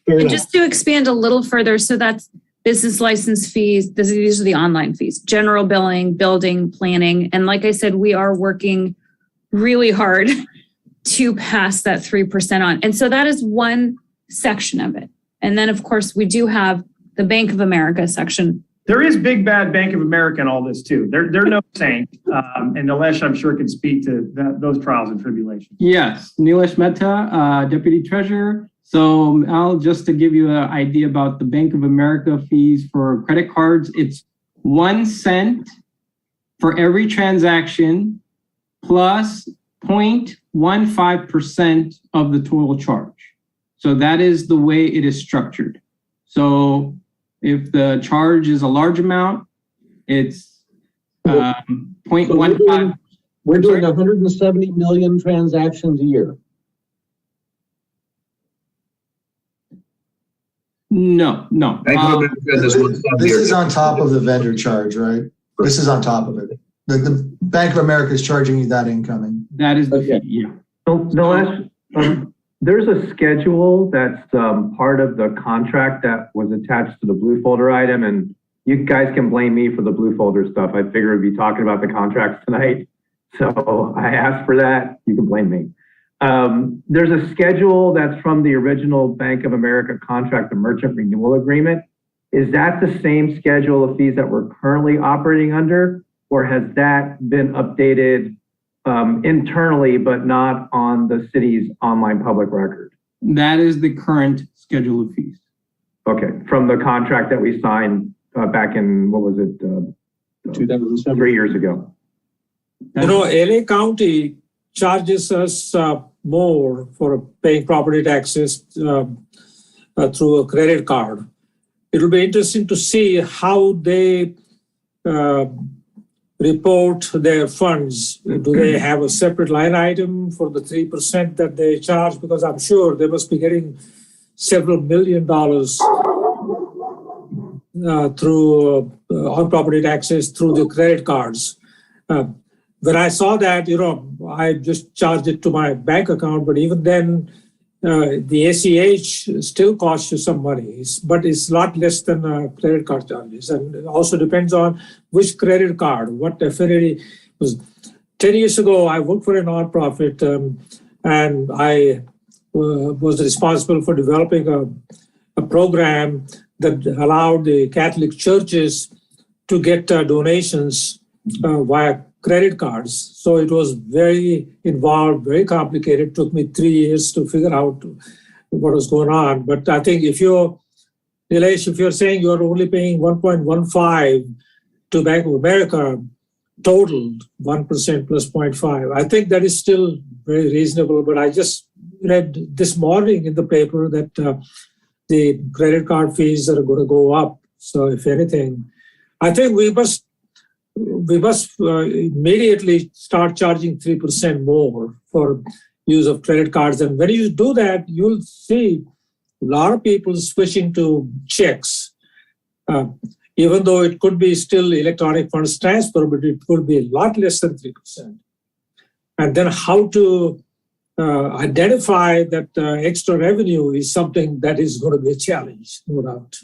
And just to expand a little further, so that's business license fees. These are the online fees, general billing, building, planning. And like I said, we are working really hard to pass that 3% on. And so that is one section of it. And then, of course, we do have the Bank of America section. There is big bad Bank of America in all this too. They're no saint. And Nilesh, I'm sure, can speak to those trials and tribulations. Yes, Nilesh Mehta, Deputy Treasurer. So Al, just to give you an idea about the Bank of America fees for credit cards, it's 1 cent for every transaction plus 0.15% of the total charge. So that is the way it is structured. So if the charge is a large amount, it's 0.15. We're doing 170 million transactions a year. No. This is on top of the vendor charge, right? This is on top of it. The Bank of America is charging you that incoming. That is the fee, yeah. So, there's a schedule that's part of the contract that was attached to the blue folder item, and you guys can blame me for the blue folder stuff. I figured we'd be talking about the contracts tonight, so I asked for that. You can blame me. There's a schedule that's from the original Bank of America contract, the merchant renewal agreement. Is that the same schedule of fees that we're currently operating under, or has that been updated internally, but not on the city's online public record? That is the current schedule of fees. Okay, from the contract that we signed back in, what was it? 2007. 3 years ago. LA County charges us more for paying property taxes through a credit card. It'll be interesting to see how they report their funds. Do they have a separate line item for the 3% that they charge? Because I'm sure they must be getting several $1 million through on property taxes through the credit cards. When I saw that, I just charged it to my bank account, but even then, the ACH still costs you some money, but it's a lot less than credit card charges. And it also depends on which credit card, what affinity was. 10 years ago, I worked for a nonprofit, and I was responsible for developing a program that allowed the Catholic churches to get donations via credit cards. So it was very involved, very complicated. It took me 3 years to figure out what was going on. But I think if you're saying you're only paying 1.15 to Bank of America, total 1% plus 0.5, I think that is still very reasonable. But I just read this morning in the paper that the credit card fees are going to go up. So if anything, I think we must immediately start charging 3% more for use of credit cards. And when you do that, you'll see a lot of people switching to checks, even though it could be still electronic funds transfer, but it could be a lot less than 3%. And then how to identify that extra revenue is something that is going to be a challenge, no doubt.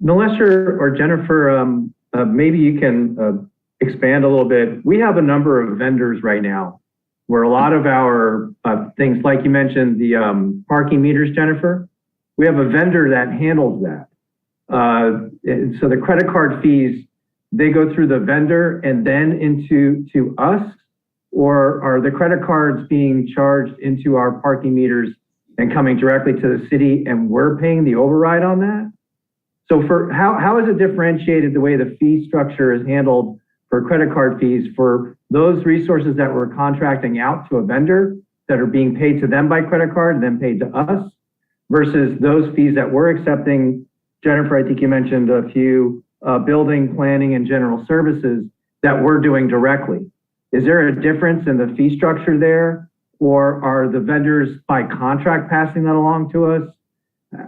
Nilesh or Jennifer, maybe you can expand a little bit. We have a number of vendors right now where a lot of our things, like you mentioned, the parking meters, Jennifer, we have a vendor that handles that. So the credit card fees they go through the vendor and then to us? Or are the credit cards being charged into our parking meters and coming directly to the city and we're paying the override on that? So for how is it differentiated the way the fee structure is handled for credit card fees for those resources that we're contracting out to a vendor that are being paid to them by credit card and then paid to us versus those fees that we're accepting? Jennifer, I think you mentioned a few building, planning, and general services that we're doing directly. Is there a difference in the fee structure there, or are the vendors by contract passing that along to us?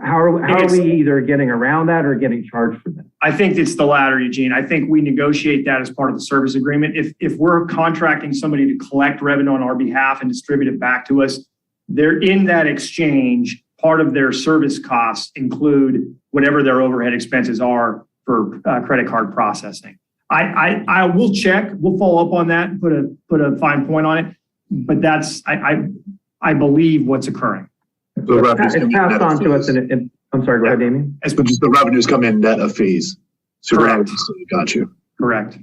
How are we either getting around that or getting charged for that? I think it's the latter, Eugene. I think we negotiate that as part of the service agreement. If we're contracting somebody to collect revenue on our behalf and distribute it back to us, they're in that exchange. Part of their service costs include whatever their overhead expenses are for credit card processing. I will check. We'll follow up on that and put a fine point on it. But that's I believe what's occurring. The revenues It's passed on to us, and I'm sorry. Go ahead, Damien. So just the revenues come in net of fees. So Correct. Got you. Correct.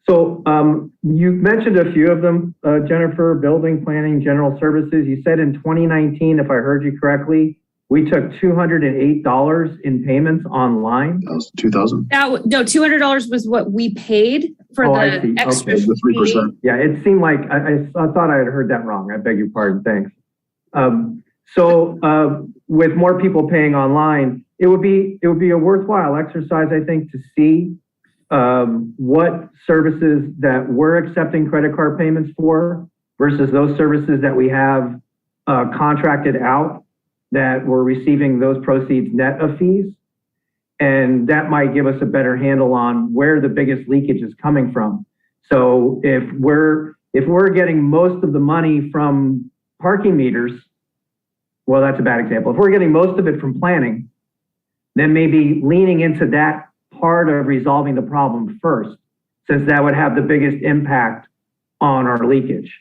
So you mentioned a few of them, Jennifer, building, planning, general services. You said in 2019, if I heard you correctly, we took $208 in payments online. That was 2,000. No, $200 was what we paid for I see. the extra Okay. The 3%. fee. Yeah, it seemed like I thought I had heard that wrong. I beg your pardon. Thanks. So with more people paying online, it would be a worthwhile exercise, I think, to see what services that we're accepting credit card payments for versus those services that we have contracted out that we're receiving those proceeds net of fees. And that might give us a better handle on where the biggest leakage is coming from. So if we're getting most of the money from parking meters, well, that's a bad example. If we're getting most of it from planning, then maybe leaning into that part of resolving the problem first, since that would have the biggest impact on our leakage.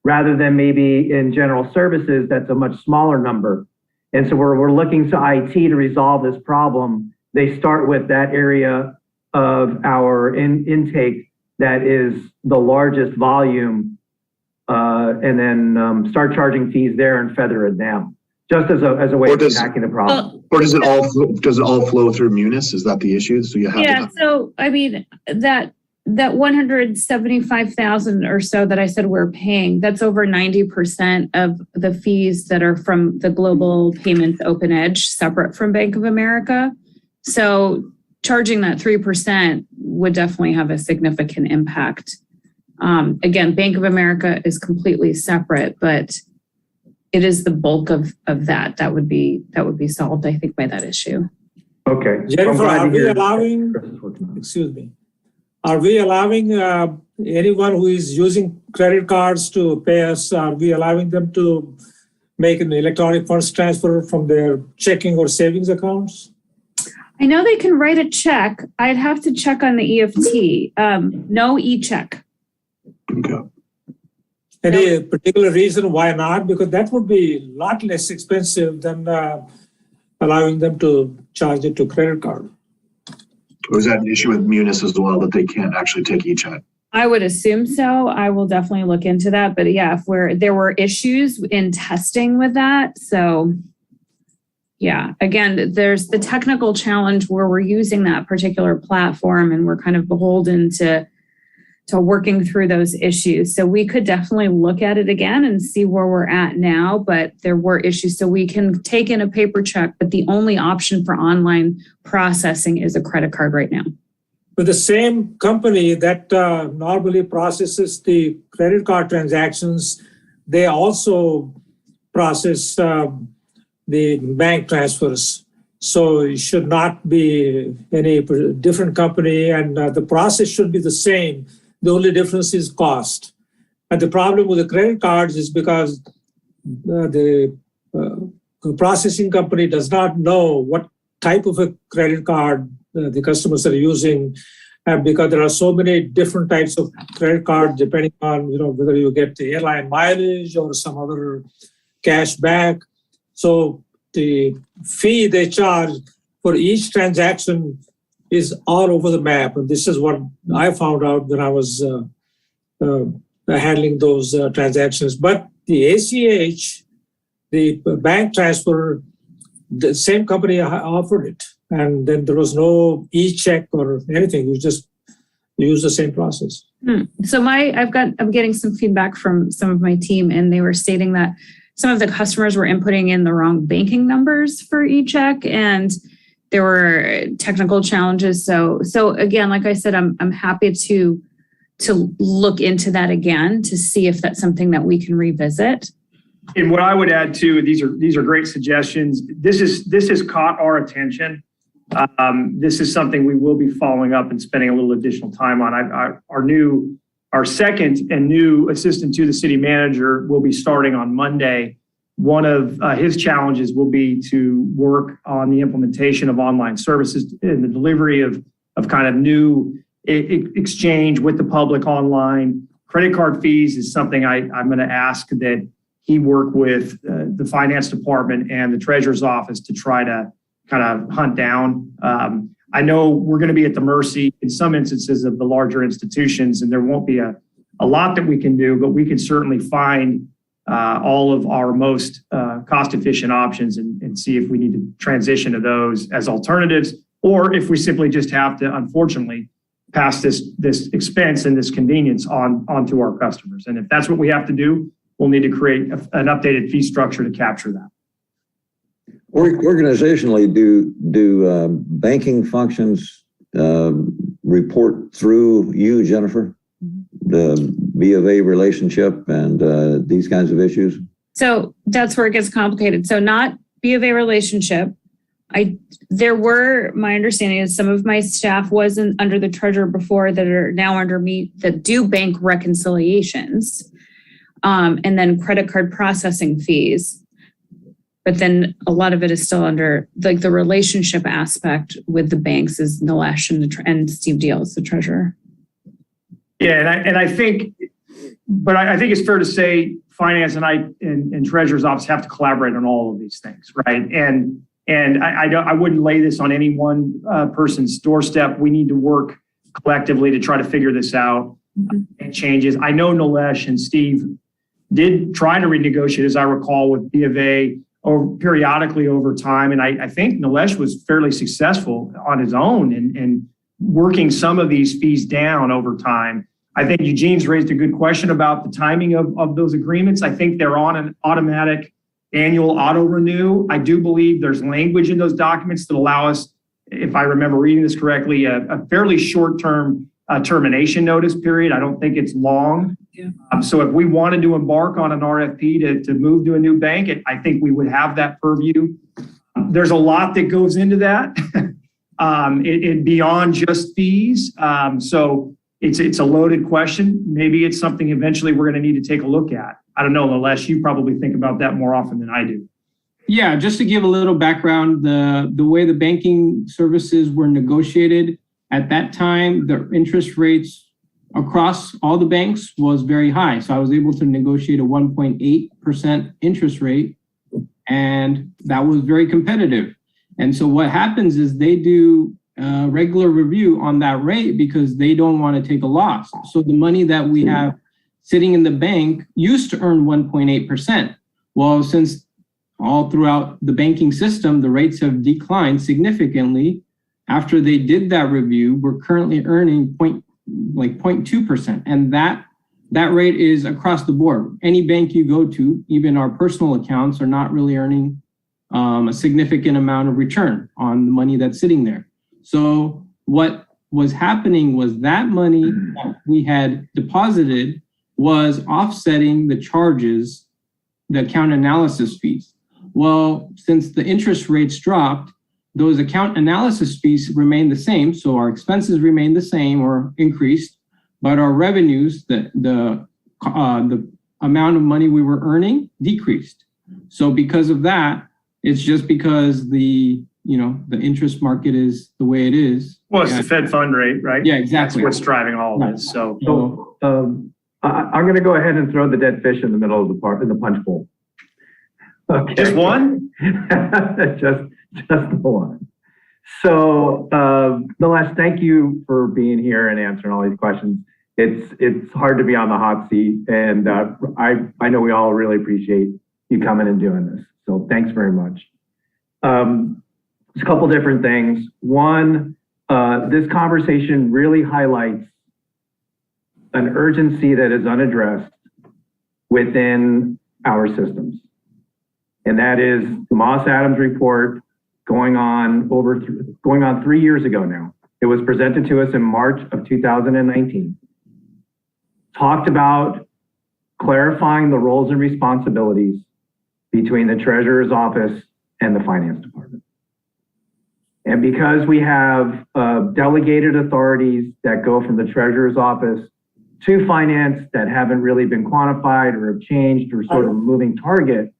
Rather than maybe in general services, that's a much smaller number. And so we're looking to IT to resolve this problem. They start with that area of our intake that is the largest volume, and then start charging fees there and feather it down, just as a way of attacking the problem. Or does it all flow through Munis? Is that the issue? So you have Yeah, so I mean, that 175,000 or so that I said we're paying, that's over 90% of the fees that are from the Global Payments Open Edge, separate from Bank of America. So charging that 3% would definitely have a significant impact. Again, Bank of America is completely separate, but it is the bulk of that would be solved, I think, by that issue. Okay. Jennifer, are we allowing, are we allowing anyone who is using credit cards to pay us, are we allowing them to make an electronic funds transfer from their checking or savings accounts? I know they can write a check. I'd have to check on the EFT. No e-check. Okay. Any particular reason why not? Because that would be a lot less expensive than allowing them to charge it to credit card. Or is that an issue with Munis as well, that they can't actually take e-check? I would assume so. I will definitely look into that. But yeah, there were issues in testing with that. So yeah, again, there's the technical challenge where we're using that particular platform and we're kind of beholden to working through those issues. So we could definitely look at it again and see where we're at now, but there were issues. So we can take in a paper check, but the only option for online processing is a credit card right now. But the same company that normally processes the credit card transactions, they also process the bank transfers. So it should not be any different company, and the process should be the same. The only difference is cost. And the problem with the credit cards is because the processing company does not know what type of a credit card the customers are using, because there are so many different types of credit cards depending on whether you get the airline mileage or some other cash back. So the fee they charge for each transaction is all over the map. And this is what I found out when I was handling those transactions. But the ACH, the bank transfer, the same company offered it. And then there was no e-check or anything. You just use the same process. So I'm getting some feedback from some of my team, and they were stating that some of the customers were inputting in the wrong banking numbers for e-check, and there were technical challenges. So again, like I said, I'm happy to look into that again to see if that's something that we can revisit. And what I would add too, these are great suggestions. This has caught our attention. This is something we will be following up and spending a little additional time on. Our second and new assistant to the city manager will be starting on Monday. One of his challenges will be to work on the implementation of online services and the delivery of kind of new exchange with the public online. Credit card fees is something I'm going to ask that he work with the finance department and the treasurer's office to try to kind of hunt down. I know we're going to be at the mercy in some instances of the larger institutions, and there won't be a lot that we can do, but we can certainly find all of our most cost-efficient options and see if we need to transition to those as alternatives, or if we simply just have to, unfortunately, pass this expense and this convenience on to our customers. And if that's what we have to do, we'll need to create an updated fee structure to capture that. Organizationally, do banking functions report through you, Jennifer? The B of A relationship and these kinds of issues? So that's where it gets complicated. So not B of A relationship. My understanding is some of my staff wasn't under the treasurer before that are now under me that do bank reconciliations, and then credit card processing fees. But then a lot of it is still under like the relationship aspect with the banks is Nilesh and Steve Deals, the treasurer. Yeah, and I think it's fair to say finance and treasurer's office have to collaborate on all of these things, right? And I wouldn't lay this on any one person's doorstep. We need to work collectively to try to figure this out and changes. I know Nilesh and Steve did try to renegotiate, as I recall, with B of A periodically over time. And I think Nilesh was fairly successful on his own and working some of these fees down over time. I think Eugene's raised a good question about the timing of those agreements. I think they're on an automatic annual auto renew. I do believe there's language in those documents that allow us, if I remember reading this correctly, a fairly short-term termination notice period. I don't think it's long. Yeah. So if we wanted to embark on an RFP to move to a new bank, I think we would have that purview. There's a lot that goes into that. It beyond just fees. So it's a loaded question. Maybe it's something eventually we're going to need to take a look at. I don't know, Nilesh, you probably think about that more often than I do. Yeah, just to give a little background, the way the banking services were negotiated at that time, the interest rates across all the banks was very high. So I was able to negotiate a 1.8% interest rate, and that was very competitive. And so what happens is they do a regular review on that rate because they don't want to take a loss. So the money that we have sitting in the bank used to earn 1.8%. Well, since all throughout the banking system, the rates have declined significantly. After they did that review, we're currently earning 0.2%. And that rate is across the board. Any bank you go to, even our personal accounts, are not really earning a significant amount of return on the money that's sitting there. So what was happening was that money that we had deposited was offsetting the charges, the account analysis fees. Well, since the interest rates dropped, those account analysis fees remain the same. So our expenses remain the same or increased, but our revenues, the amount of money we were earning decreased. So because of that, it's just because the interest market is the way it is. Well, it's the Fed fund rate, right? Yeah, exactly. That's what's driving all of this. So I'm going to go ahead and throw the dead fish in the middle of the punch bowl. Okay. Just one? just the one. So, Nilesh, thank you for being here and answering all these questions. It's hard to be on the hot seat, and I know we all really appreciate you coming and doing this. So thanks very much. There's a couple different things. One, this conversation really highlights an urgency that is unaddressed within our systems. And that is the Moss Adams report going on 3 years ago now. It was presented to us in March of 2019. Talked about clarifying the roles and responsibilities between the treasurer's office and the finance department. And because we have delegated authorities that go from the treasurer's office to finance that haven't really been quantified or have changed or sort of a moving target,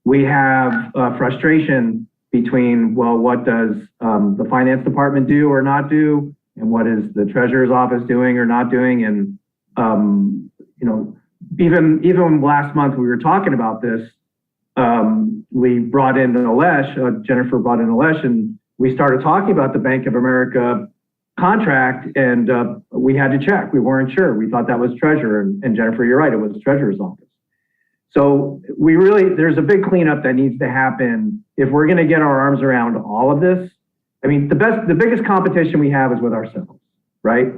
we have frustration between, well, what does the finance department do or not do? And what is the treasurer's office doing or not doing? And, even last month we were talking about this, we brought in Nilesh, Jennifer brought in Nilesh, and we started talking about the Bank of America contract, and we had to check. We weren't sure. We thought that was treasurer, and Jennifer, you're right, it was the treasurer's office. So there's a big cleanup that needs to happen if we're going to get our arms around all of this. I mean, the biggest competition we have is with ourselves, right?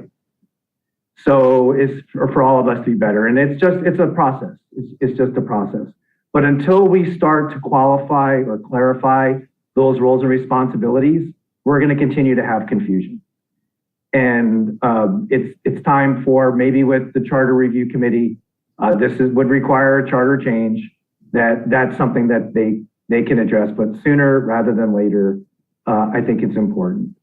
So it's for all of us to be better, and it's a process. It's just a process. But until we start to qualify or clarify those roles and responsibilities, we're going to continue to have confusion. And it's time for, maybe with the Charter Review Committee, would require a charter change. That's something that they can address, but sooner rather than later, I think it's important.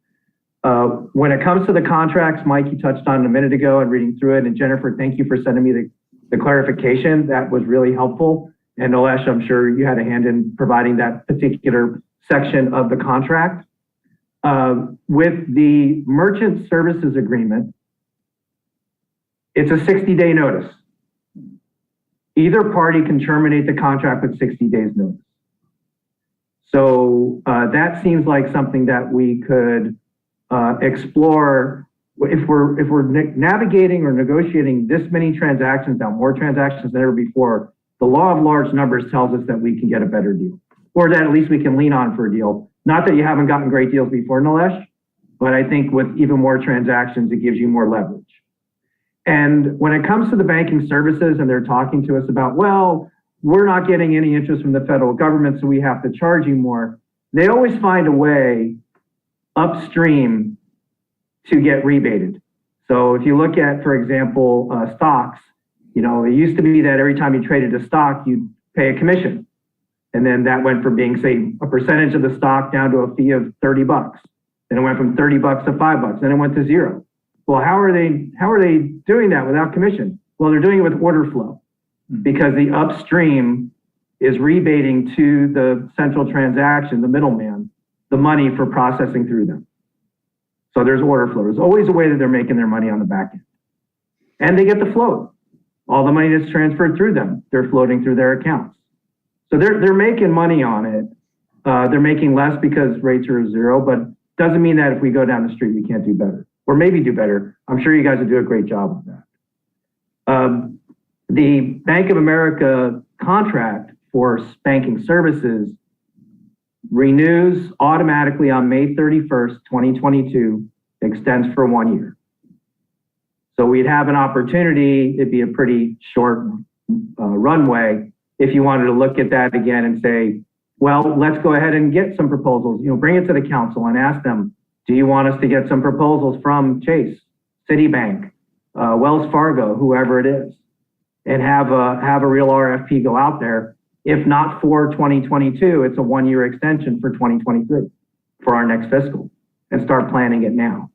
When it comes to the contracts, Mike, you touched on a minute ago and reading through it, and Jennifer, thank you for sending me the clarification. That was really helpful. And Nilesh, I'm sure you had a hand in providing that particular section of the contract. With the merchant services agreement, it's a 60-day notice. Either party can terminate the contract with 60 days notice. So that seems like something that we could explore. If we're navigating or negotiating this many transactions now, more transactions than ever before, the law of large numbers tells us that we can get a better deal, or that at least we can lean on for a deal. Not that you haven't gotten great deals before, Nilesh, but I think with even more transactions, it gives you more leverage. And when it comes to the banking services, and they're talking to us about, well, we're not getting any interest from the federal government, so we have to charge you more. They always find a way upstream to get rebated. So if you look at, for example, stocks, it used to be that every time you traded a stock, you'd pay a commission. And then that went from being, say, a percentage of the stock down to a fee of $30. Then it went from $30 to $5. Then it went to zero. Well, how are they doing that without commission? Well, they're doing it with order flow, because the upstream is rebating to the central transaction, the middleman, the money for processing through them. So there's order flow. There's always a way that they're making their money on the back end. And they get the float. All the money that's transferred through them, they're floating through their accounts. So they're making money on it. They're making less because rates are zero, but doesn't mean that if we go down the street, we can't do better, or maybe do better. I'm sure you guys will do a great job of that. The Bank of America contract for banking services renews automatically on May 31st, 2022, extends for 1 year. So we'd have an opportunity, it'd be a pretty short runway, if you wanted to look at that again and say, well, let's go ahead and get some proposals, bring it to the council and ask them, do you want us to get some proposals from Chase, Citibank, Wells Fargo, whoever it is, and have a real RFP go out there. If not for 2022, it's a 1 year extension for 2023 for our next fiscal, and start planning it now.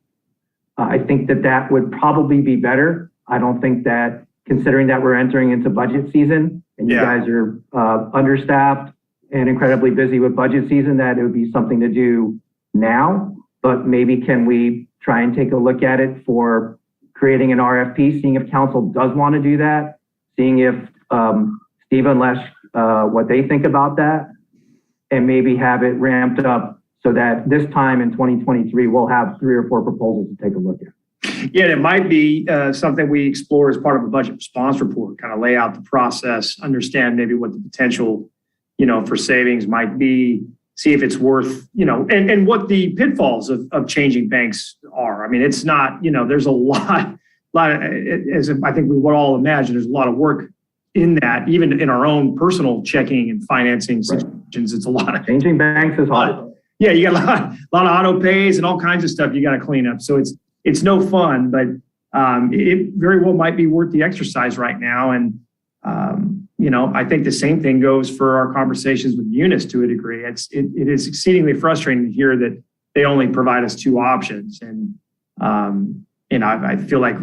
I think that would probably be better. I don't think that, considering that we're entering into budget season and you guys are understaffed and incredibly busy with budget season, that it would be something to do now. But maybe can we try and take a look at it for creating an RFP, seeing if council does want to do that, seeing if Steve and Lesh, what they think about that, and maybe have it ramped up so that this time in 2023, we'll have 3 or 4 proposals to take a look at. Yeah, it might be something we explore as part of a budget response report, kind of lay out the process, understand maybe what the potential, for savings might be, see if it's worth, and what the pitfalls of changing banks are. I mean, it's not, there's a lot of, as I think we would all imagine, there's a lot of work in that, even in our own personal checking and financing situations. It's a lot of changing banks is hard. Yeah, you got a lot of auto pays and all kinds of stuff you got to clean up. So it's no fun, but it very well might be worth the exercise right now. And, I think the same thing goes for our conversations with Munis to a degree. It is exceedingly frustrating to hear that they only provide us 2 options. And, I feel like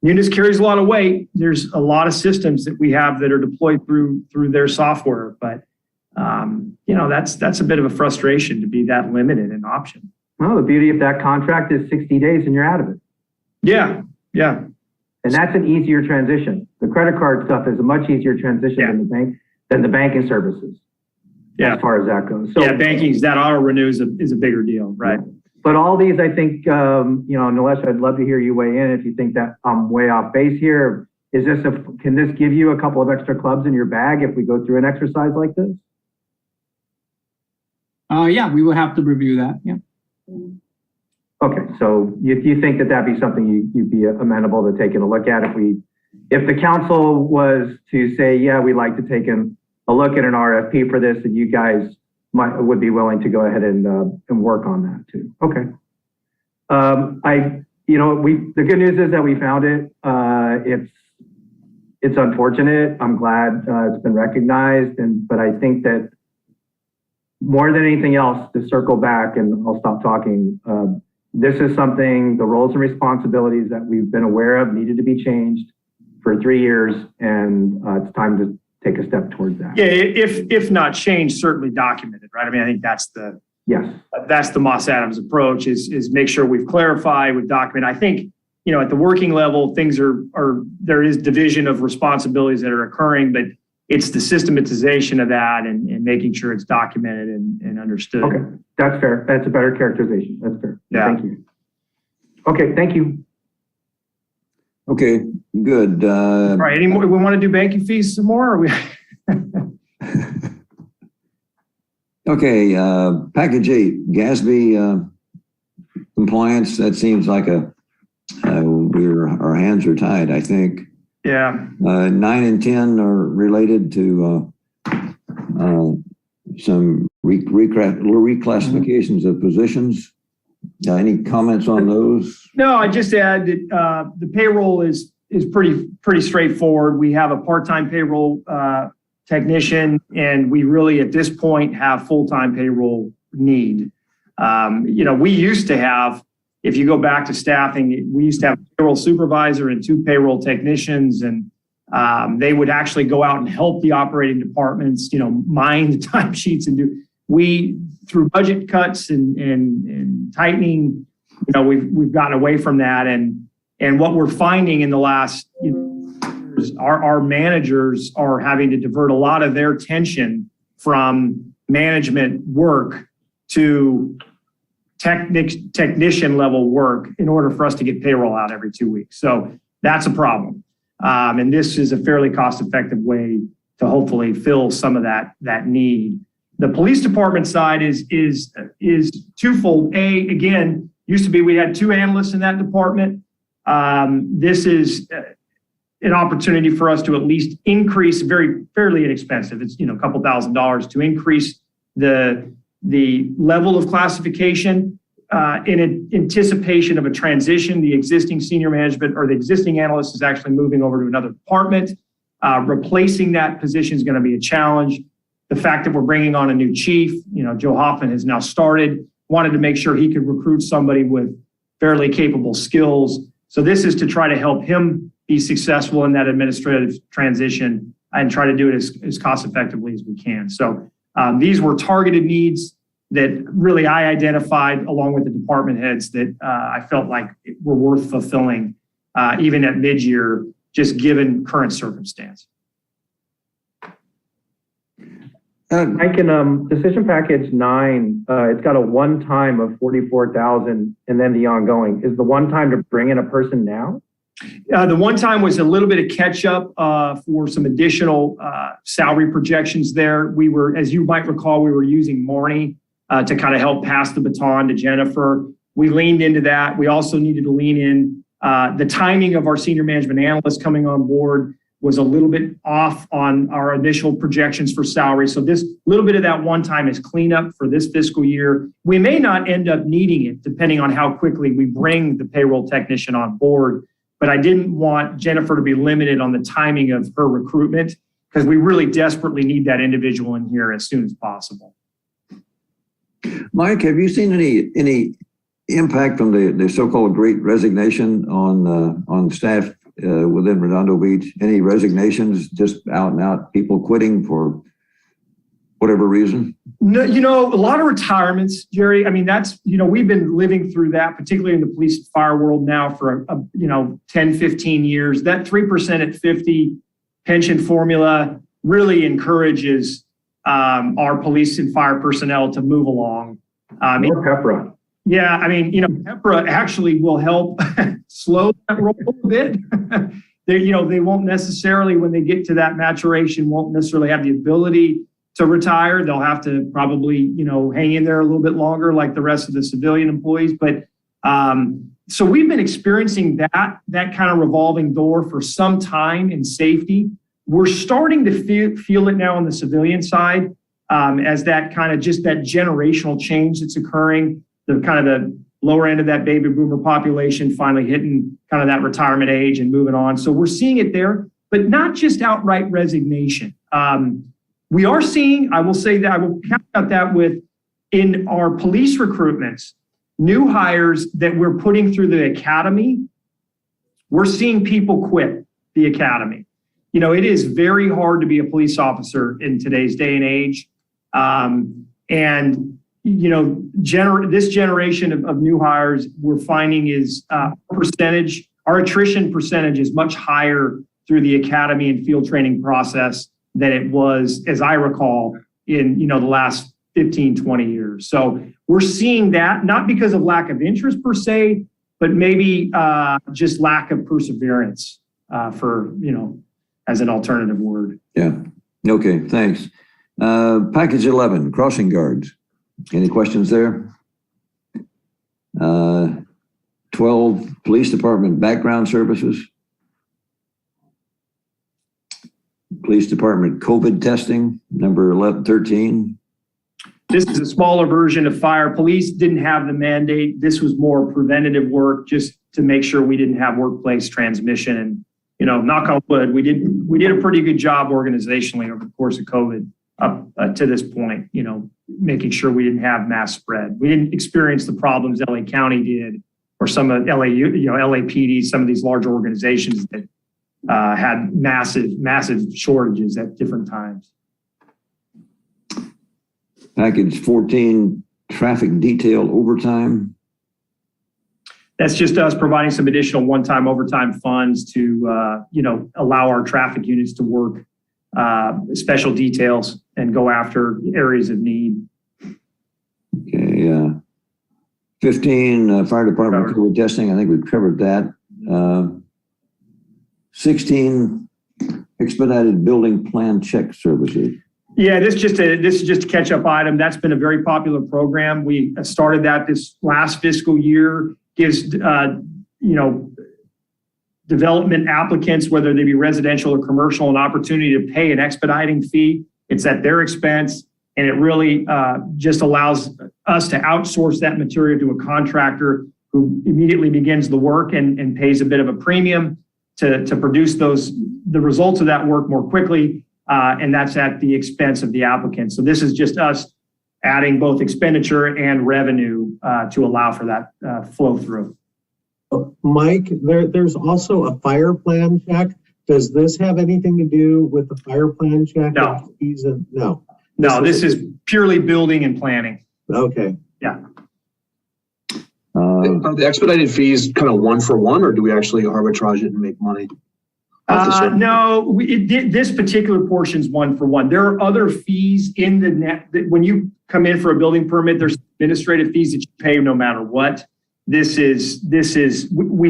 Munis carries a lot of weight. There's a lot of systems that we have that are deployed through their software, but, that's a bit of a frustration to be that limited in option. Well, the beauty of that contract is 60 days and you're out of it. Yeah. And that's an easier transition. The credit card stuff is a much easier transition than the banking services. Yeah. As far as that goes. So, that auto renew is a bigger deal, right? But all these, I think, Nilesh, I'd love to hear you weigh in if you think that I'm way off base here. Can this give you a couple of extra clubs in your bag if we go through an exercise like this? Yeah, we will have to review that. Yeah. Okay, so you think that'd be something you'd be amenable to taking a look at if the council was to say, yeah, we'd like to take a look at an RFP for this, and you guys would be willing to go ahead and work on that too. Okay. The good news is that we found it. It's unfortunate. I'm glad it's been recognized, but I think that more than anything else, to circle back, and I'll stop talking. This is something, the roles and responsibilities that we've been aware of needed to be changed for 3 years, and it's time to take a step towards that. Yeah, if not changed, certainly documented, right? I mean, I think that's the Moss Adams approach is make sure we've clarified, we've documented. I think, at the working level, things there is division of responsibilities that are occurring, but it's the systematization of that and making sure it's documented and understood. Okay, that's fair. That's a better characterization. That's fair. Yeah. Thank you. Okay, thank you. Okay, good. All right, any more? We want to do banking fees some more? Or we? Okay, package 8, GASB compliance. That seems like our hands are tied, I think. Yeah. 9 and 10 are related to some reclassifications of positions. Any comments on those? No, I just add that the payroll is pretty straightforward. We have a part-time payroll technician, and we really at this point have full-time payroll need. We used to have, if you go back to staffing, we used to have a payroll supervisor and 2 payroll technicians, and they would actually go out and help the operating departments, mine the timesheets and through budget cuts and tightening, we've gotten away from that. And what we're finding in the last years, our managers are having to divert a lot of their attention from management work to technician level work in order for us to get payroll out every 2 weeks. So that's a problem. And this is a fairly cost-effective way to hopefully fill some of that need. The police department side is twofold. Again, used to be we had 2 analysts in that department. This is an opportunity for us to at least increase, fairly inexpensive. It's a couple $1,000s to increase the level of classification in anticipation of a transition. The existing senior management or the existing analyst is actually moving over to another department. Replacing that position is going to be a challenge. The fact that we're bringing on a new chief, Joe Hoffman has now started, wanted to make sure he could recruit somebody with fairly capable skills. So this is to try to help him be successful in that administrative transition and try to do it as cost effectively as we can. So these were targeted needs that really I identified along with the department heads that I felt like were worth fulfilling even at mid-year, just given current circumstance. Mike, in decision package 9, it's got a one-time of 44,000 and then the ongoing. Is the one-time to bring in a person now? The one time was a little bit of catch up for some additional salary projections there. We were, as you might recall, we were using Marnie to kind of help pass the baton to Jennifer. We leaned into that. We also needed to lean in. The timing of our senior management analyst coming on board was a little bit off on our initial projections for salary. So this little bit of that one time is cleanup for this fiscal year. We may not end up needing it depending on how quickly we bring the payroll technician on board. But I didn't want Jennifer to be limited on the timing of her recruitment because we really desperately need that individual in here as soon as possible. Mike, have you seen any impact from the so-called Great Resignation on staff within Redondo Beach? Any resignations, just out and out people quitting for whatever reason? No, a lot of retirements, Jerry. I mean, that's, we've been living through that, particularly in the police and fire world now for, 10, 15 years. That 3% at 50 pension formula really encourages our police and fire personnel to move along. More PEPRA. Yeah, I mean, PEPRA actually will help slow that roll a bit. They won't necessarily, when they get to that maturation, won't necessarily have the ability to retire. They'll have to probably, hang in there a little bit longer like the rest of the civilian employees. But so we've been experiencing that kind of revolving door for some time in safety. We're starting to feel it now on the civilian side as that kind of just that generational change that's occurring, the kind of the lower end of that baby boomer population finally hitting kind of that retirement age and moving on. So we're seeing it there, but not just outright resignation. We are seeing, I will say that, I will caveat that with, in our police recruitments, new hires that we're putting through the academy, we're seeing people quit the academy. It is very hard to be a police officer in today's day and age. This generation of new hires we're finding is our attrition percentage is much higher through the academy and field training process than it was, as I recall, in the last 15, 20 years. So we're seeing that, not because of lack of interest per se, but maybe just lack of perseverance as an alternative word. Yeah. Okay, thanks. Package 11, crossing guards. Any questions there? 12, police department background services. Police department COVID testing, number 13. This is a smaller version of fire. Police didn't have the mandate. This was more preventative work just to make sure we didn't have workplace transmission. And, knock on wood, we did a pretty good job organizationally over the course of COVID up to this point, making sure we didn't have mass spread. We didn't experience the problems LA County did, or some of LAPD, some of these larger organizations that had massive shortages at different times. Package 14, traffic detail overtime. That's just us providing some additional one-time overtime funds to, allow our traffic units to work special details and go after areas of need. Okay. 15, fire department COVID testing. I think we've covered that. 16, expedited building plan check services. Yeah, this is just a catch-up item. That's been a very popular program. We started that this last fiscal year. Gives development applicants, whether they be residential or commercial, an opportunity to pay an expediting fee. It's at their expense, and it really just allows us to outsource that material to a contractor who immediately begins the work and pays a bit of a premium to produce the results of that work more quickly, and that's at the expense of the applicant. So this is just us adding both expenditure and revenue to allow for that flow through. Mike, there's also a fire plan check. Does this have anything to do with the fire plan check? No. No, this is purely building and planning. Okay. Yeah. Are the expedited fees kind of one for one, or do we actually arbitrage it and make money? No, this particular portion is 1-for-1. There are other fees in the net. When you come in for a building permit, there's administrative fees that you pay no matter what. We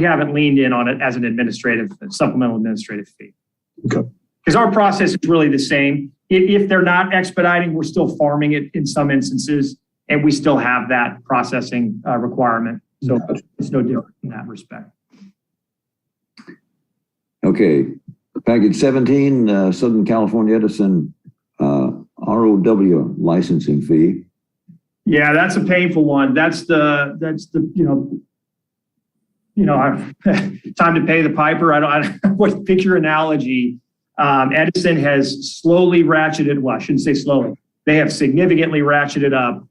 haven't leaned in on it as an supplemental administrative fee. Okay. Because our process is really the same. If they're not expediting, we're still farming it in some instances, and we still have that processing requirement. So it's no different in that respect. Okay, package 17, Southern California Edison ROW licensing fee. Yeah, that's a painful one. That's the time to pay the piper. I don't pick your analogy. Edison has slowly ratcheted, well, I shouldn't say slowly. They have significantly ratcheted up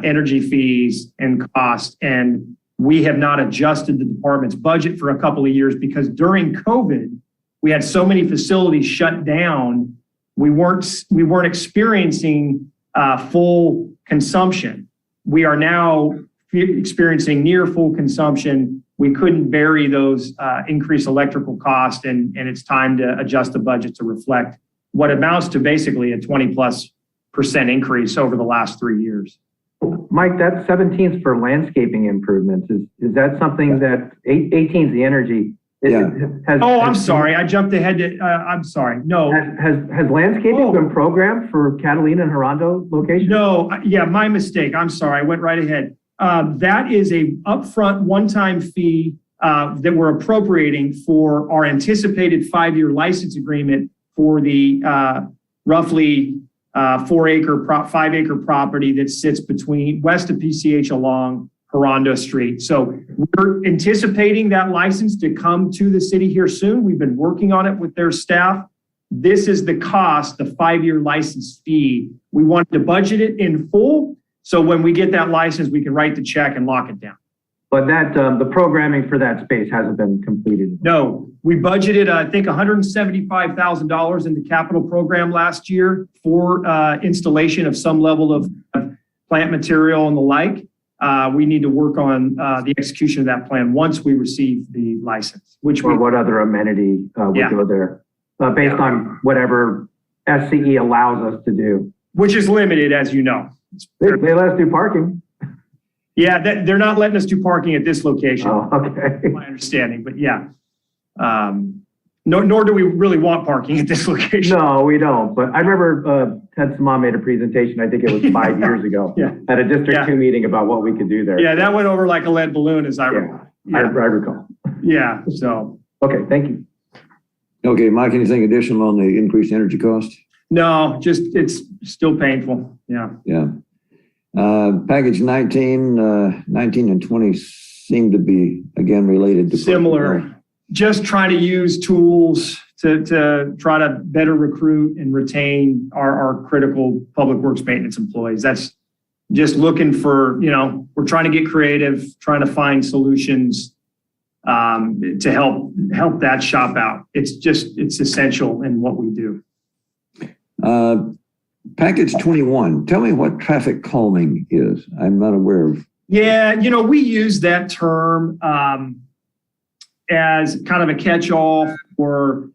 energy fees and cost, and we have not adjusted the department's budget for a couple of years because during COVID, we had so many facilities shut down. We weren't experiencing full consumption. We are now experiencing near full consumption. We couldn't bury those increased electrical costs, and it's time to adjust the budget to reflect what amounts to basically a 20+% increase over the last 3 years. Mike, that 17 is for landscaping improvements. Is that something that 18 is the energy? I'm sorry. I jumped ahead to, I'm sorry. No. Has landscaping been programmed for Catalina and Redondo locations? No. Yeah, my mistake. I'm sorry. I went right ahead. That is a upfront one-time fee that we're appropriating for our anticipated 5-year license agreement for the roughly 5-acre property that sits west of PCH along Redondo Street. So we're anticipating that license to come to the city here soon. We've been working on it with their staff. This is the cost, the 5-year license fee. We wanted to budget it in full. So when we get that license, we can write the check and lock it down. But that the programming for that space hasn't been completed. No, we budgeted, I think, $175,000 in the capital program last year for installation of some level of plant material and the like. We need to work on the execution of that plan once we receive the license. What other amenity would go there based on whatever SCE allows us to do? Which is limited, as you know. They let us do parking. Yeah, they're not letting us do parking at this location. Oh, okay. My understanding, but yeah. Nor do we really want parking at this location. No, we don't. But I remember Ted Samah made a presentation, I think it was 5 years ago, at a District 2 meeting about what we could do there. Yeah, that went over like a lead balloon, as I recall. I recall. Yeah, so. Okay, thank you. Okay, Mike, anything additional on the increased energy cost? No, just it's still painful. Yeah. Yeah. Package 19 and 20 seem to be, again, related to similar. Just trying to use tools to try to better recruit and retain our critical public works maintenance employees. That's just looking for, we're trying to get creative, trying to find solutions to help that shop out. It's essential in what we do. Package 21, tell me what traffic calming is. I'm not aware of. Yeah, we use that term as kind of a catch-all for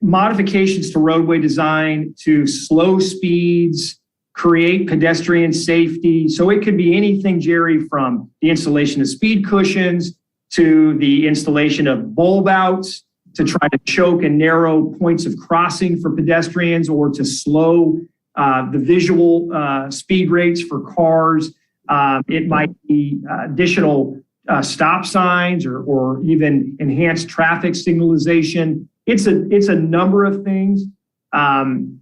modifications to roadway design to slow speeds, create pedestrian safety. So it could be anything, Jerry, from the installation of speed cushions to the installation of bulb outs to try to choke and narrow points of crossing for pedestrians or to slow the visual speed rates for cars. It might be additional stop signs or even enhanced traffic signalization. It's a number of things.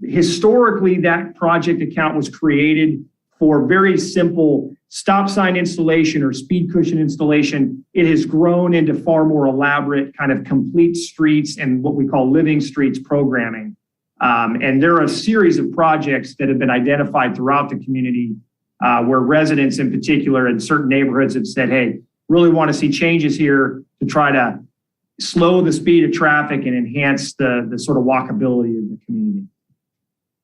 Historically, that project account was created for very simple stop sign installation or speed cushion installation. It has grown into far more elaborate kind of complete streets and what we call living streets programming. And there are a series of projects that have been identified throughout the community where residents in particular in certain neighborhoods have said, hey, really want to see changes here to try to slow the speed of traffic and enhance the sort of walkability of the community.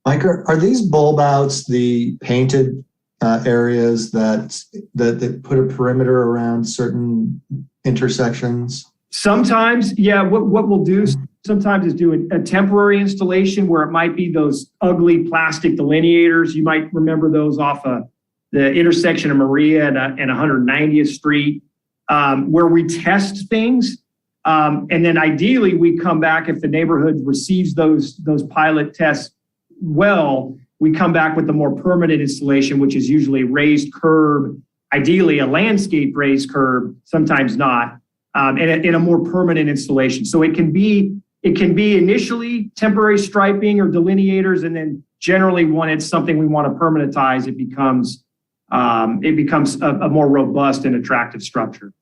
Mike, are these bulb outs the painted areas that put a perimeter around certain intersections? Sometimes, yeah, what we'll do sometimes is do a temporary installation where it might be those ugly plastic delineators. You might remember those off of the intersection of Maria and 190th Street, where we test things. And then ideally we come back if the neighborhood receives those pilot tests well, we come back with the more permanent installation, which is usually raised curb, ideally a landscape raised curb, sometimes not, and in a more permanent installation. So it can be initially temporary striping or delineators, and then generally when it's something we want to permanentize, it becomes a more robust and attractive structure.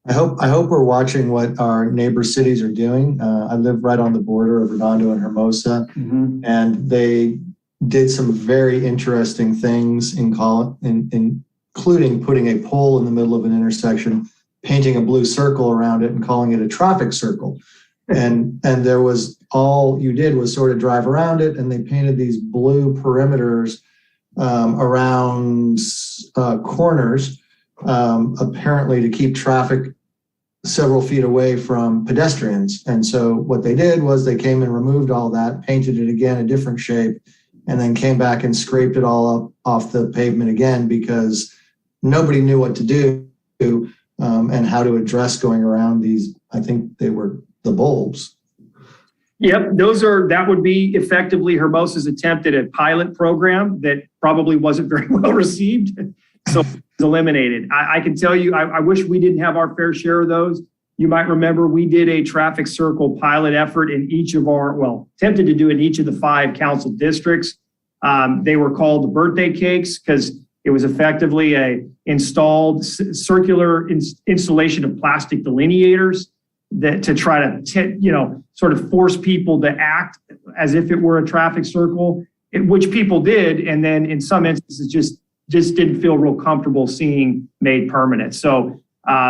I hope we're watching what our neighbor cities are doing. I live right on the border of Redondo and Hermosa, and they did some very interesting things including putting a pole in the middle of an intersection, painting a blue circle around it and calling it a traffic circle. And there was, all you did was sort of drive around it, and they painted these blue perimeters around corners, apparently to keep traffic several feet away from pedestrians. And so what they did was they came and removed all that, painted it again a different shape, and then came back and scraped it all up off the pavement again because nobody knew what to do and how to address going around these. I think they were the bulbs. Yep, that would be effectively Hermosa's attempt at a pilot program that probably wasn't very well received. So it's eliminated. I can tell you, I wish we didn't have our fair share of those. You might remember we did a traffic circle pilot effort in each of attempted to do it in each of the 5 council districts. They were called the birthday cakes because it was effectively a installed circular installation of plastic delineators that to try to, sort of force people to act as if it were a traffic circle, which people did. And then in some instances just didn't feel real comfortable seeing made permanent. So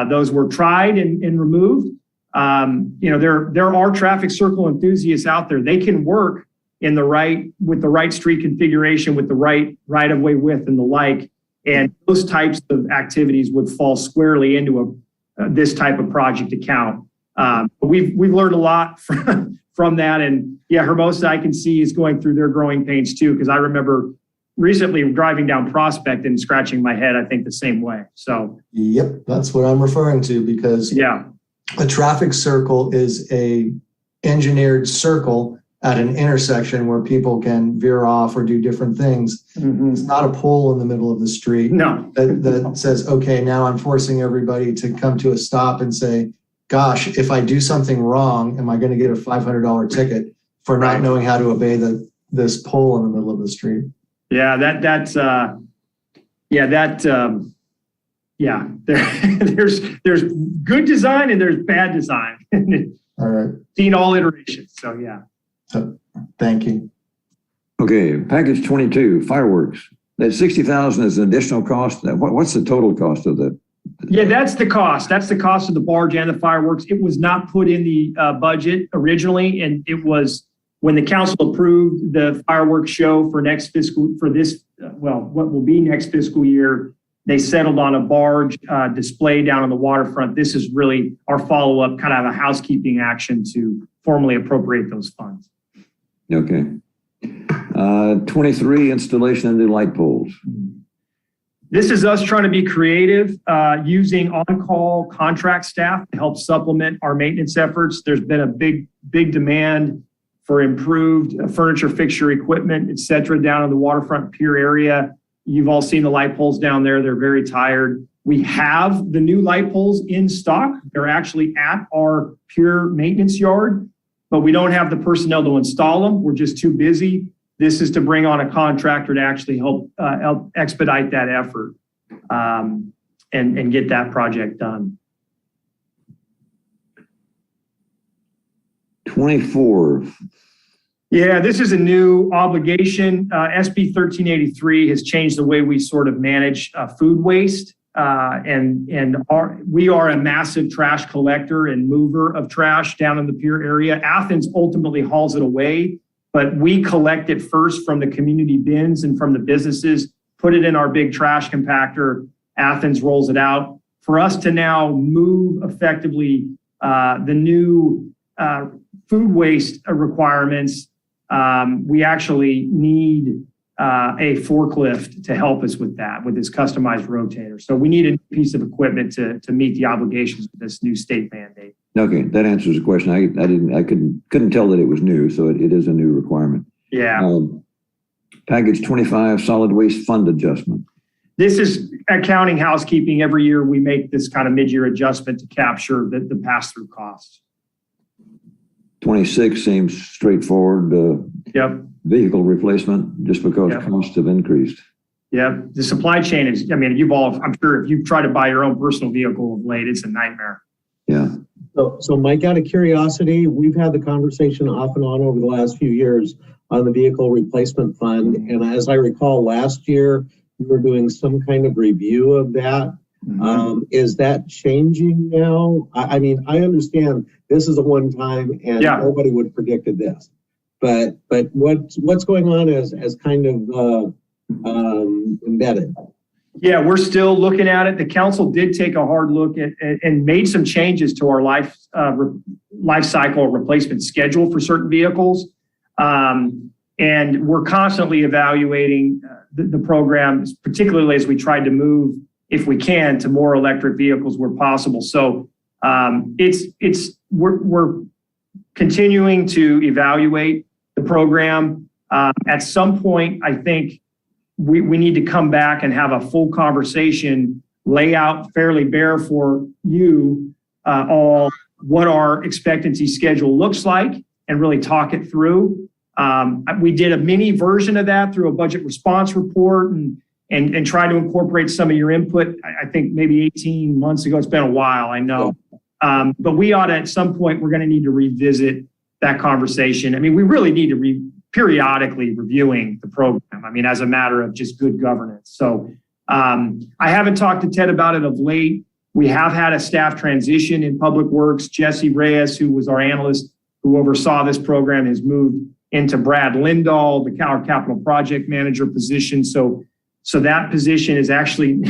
those were tried and removed. There are traffic circle enthusiasts out there. They can work with the right street configuration, with the right of-way width and the like. And those types of activities would fall squarely into this type of project account. We've learned a lot from that. And yeah, Hermosa, I can see, is going through their growing pains too, because I remember recently driving down Prospect and scratching my head, I think the same way. So yep, that's what I'm referring to, because a traffic circle is a engineered circle at an intersection where people can veer off or do different things. It's not a pole in the middle of the street that says, okay, now I'm forcing everybody to come to a stop and say, gosh, if I do something wrong, am I going to get a $500 ticket for not knowing how to obey this pole in the middle of the street? Yeah, there's good design and there's bad design. All right. Seen all iterations. So yeah. Thank you. Okay, package 22, fireworks. That 60,000 is an additional cost. What's the total cost of that? Yeah, that's the cost. That's the cost of the barge and the fireworks. It was not put in the budget originally, and it was when the council approved the fireworks show for what will be next fiscal year. They settled on a barge display down on the waterfront. This is really our follow-up, kind of a housekeeping action to formally appropriate those funds. Okay. 23, installation of new light poles. This is us trying to be creative, using on-call contract staff to help supplement our maintenance efforts. There's been a big demand for improved furniture, fixture, equipment, et cetera, down in the waterfront pier area. You've all seen the light poles down there. They're very tired. We have the new light poles in stock. They're actually at our pier maintenance yard, but we don't have the personnel to install them. We're just too busy. This is to bring on a contractor to actually help expedite that effort and get that project done. 24. Yeah, this is a new obligation. SB 1383 has changed the way we sort of manage food waste. We are a massive trash collector and mover of trash down in the pier area. Athens ultimately hauls it away, but we collect it first from the community bins and from the businesses, put it in our big trash compactor. Athens rolls it out. For us to now move effectively the new food waste requirements, we actually need a forklift to help us with that, with this customized rotator. So we need a piece of equipment to meet the obligations of this new state mandate. Okay, that answers the question. I couldn't tell that it was new, so it is a new requirement. Yeah. Package 25, solid waste fund adjustment. This is accounting housekeeping. Every year we make this kind of mid-year adjustment to capture the pass-through costs. 26 seems straightforward. Yep. Vehicle replacement, just because costs have increased. Yep. The supply chain is, I mean, I'm sure if you've tried to buy your own personal vehicle of late, it's a nightmare. Yeah. So Mike, out of curiosity, we've had the conversation off and on over the last few years on the vehicle replacement fund. And as I recall, last year, we were doing some kind of review of that. Mm-hmm. Is that changing now? I mean, I understand this is a one-time and nobody would have predicted this. But what's going on as kind of embedded? Yeah, we're still looking at it. The council did take a hard look at and made some changes to our life cycle replacement schedule for certain vehicles. And we're constantly evaluating the program, particularly as we tried to move, if we can, to more electric vehicles where possible. So we're continuing to evaluate the program. At some point, I think we need to come back and have a full conversation, lay out fairly bare for you all what our expectancy schedule looks like, and really talk it through. We did a mini version of that through a budget response report and try to incorporate some of your input. I think maybe 18 months ago. It's been a while, I know. But we ought to, at some point, we're going to need to revisit that conversation. I mean, we really need to periodically reviewing the program. I mean, as a matter of just good governance. So I haven't talked to Ted about it of late. We have had a staff transition in Public Works. Jesse Reyes, who was our analyst who oversaw this program, has moved into Brad Lindahl, our capital project manager position. So that position is actually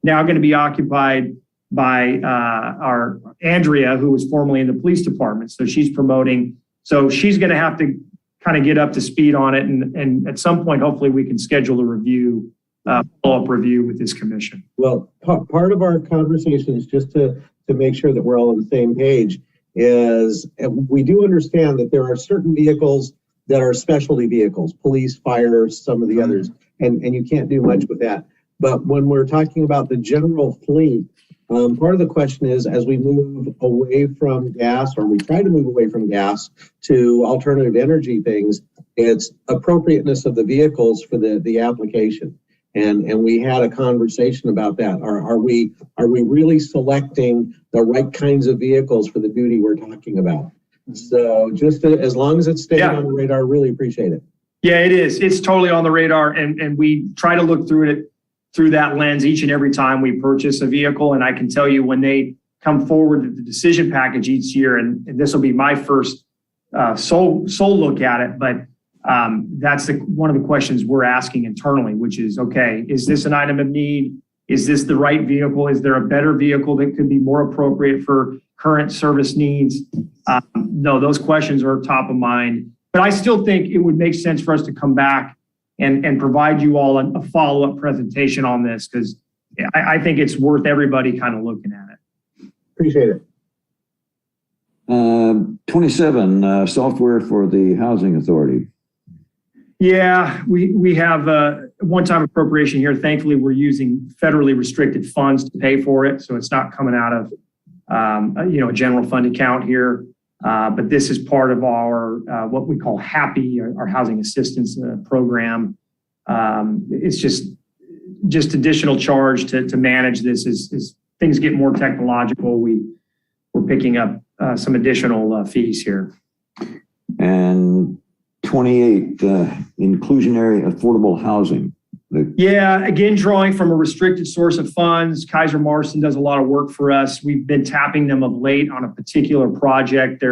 now going to be occupied by our Andrea, who was formerly in the police department. So she's promoting. So she's going to have to kind of get up to speed on it. And at some point, hopefully we can schedule a review, follow-up review with this commission. Well, part of our conversation is just to make sure that we're all on the same page is we do understand that there are certain vehicles that are specialty vehicles, police, fire, some of the others, and you can't do much with that. But when we're talking about the general fleet, part of the question is, as we move away from gas, or we try to move away from gas to alternative energy things, it's appropriateness of the vehicles for the application. And we had a conversation about that. Are we really selecting the right kinds of vehicles for the duty we're talking about? So just as long as it's staying on the radar, really appreciate it. Yeah, it is. It's totally on the radar. And we try to look through it through that lens each and every time we purchase a vehicle. And I can tell you when they come forward with the decision package each year, and this will be my first sole look at it, but that's one of the questions we're asking internally, which is, okay, is this an item of need? Is this the right vehicle? Is there a better vehicle that could be more appropriate for current service needs? No, those questions are top of mind. But I still think it would make sense for us to come back and provide you all a follow-up presentation on this, because I think it's worth everybody kind of looking at it. Appreciate it. 27, software for the Housing Authority. Yeah, we have a one-time appropriation here. Thankfully, we're using federally restricted funds to pay for it, so it's not coming out of a general fund account here. But this is part of our what we call HAPPY, our housing assistance program. It's just additional charge to manage this as things get more technological. We're picking up some additional fees here. And 28, inclusionary affordable housing. Yeah, again, drawing from a restricted source of funds. Kaiser Marston does a lot of work for us. We've been tapping them of late on a particular project.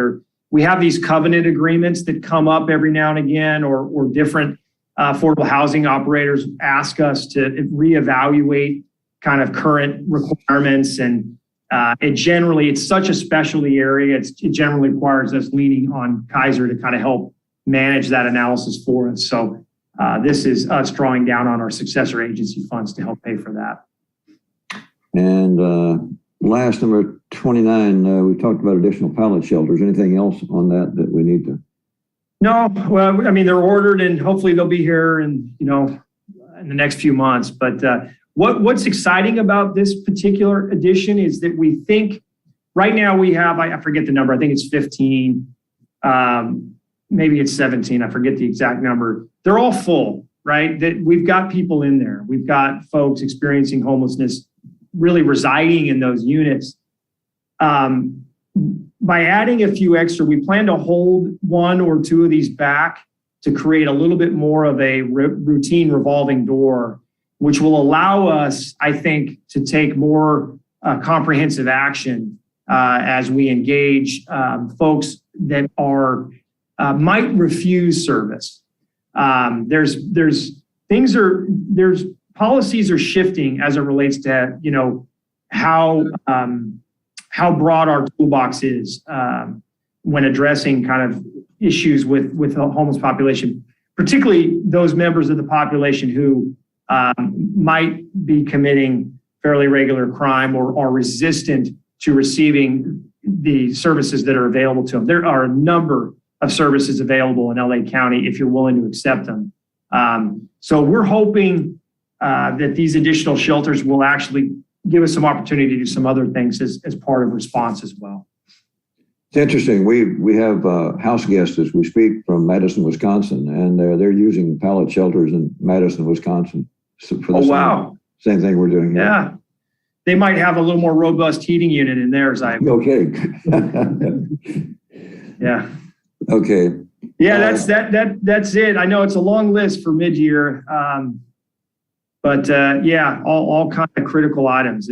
We have these covenant agreements that come up every now and again, or different affordable housing operators ask us to reevaluate kind of current requirements. And It's such a specialty area. It generally requires us leaning on Kaiser to kind of help manage that analysis for us. So this is us drawing down on our successor agency funds to help pay for that. And last, number 29, we talked about additional pallet shelters. Anything else on that we need to? No, well, I mean, they're ordered and hopefully they'll be here in the next few months. But what's exciting about this particular edition is that we think right now we have, I forget the number, I think it's 15, maybe it's 17, I forget the exact number. They're all full, right? That we've got people in there. We've got folks experiencing homelessness really residing in those units. By adding a few extra, we plan to hold one or two of these back to create a little bit more of a routine revolving door, which will allow us, I think, to take more comprehensive action as we engage folks that might refuse service. There's policies are shifting as it relates to how broad our toolbox is when addressing kind of issues with the homeless population, particularly those members of the population who might be committing fairly regular crime or are resistant to receiving the services that are available to them. There are a number of services available in LA County if you're willing to accept them. So we're hoping that these additional shelters will actually give us some opportunity to do some other things as part of response as well. It's interesting. We have house guests as we speak from Madison, Wisconsin, and they're using pallet shelters in Madison, Wisconsin. For the same thing we're doing here. Yeah. They might have a little more robust heating unit in theirs. Okay. Yeah. Okay. Yeah, that's it. I know it's a long list for mid-year. But all kind of critical items.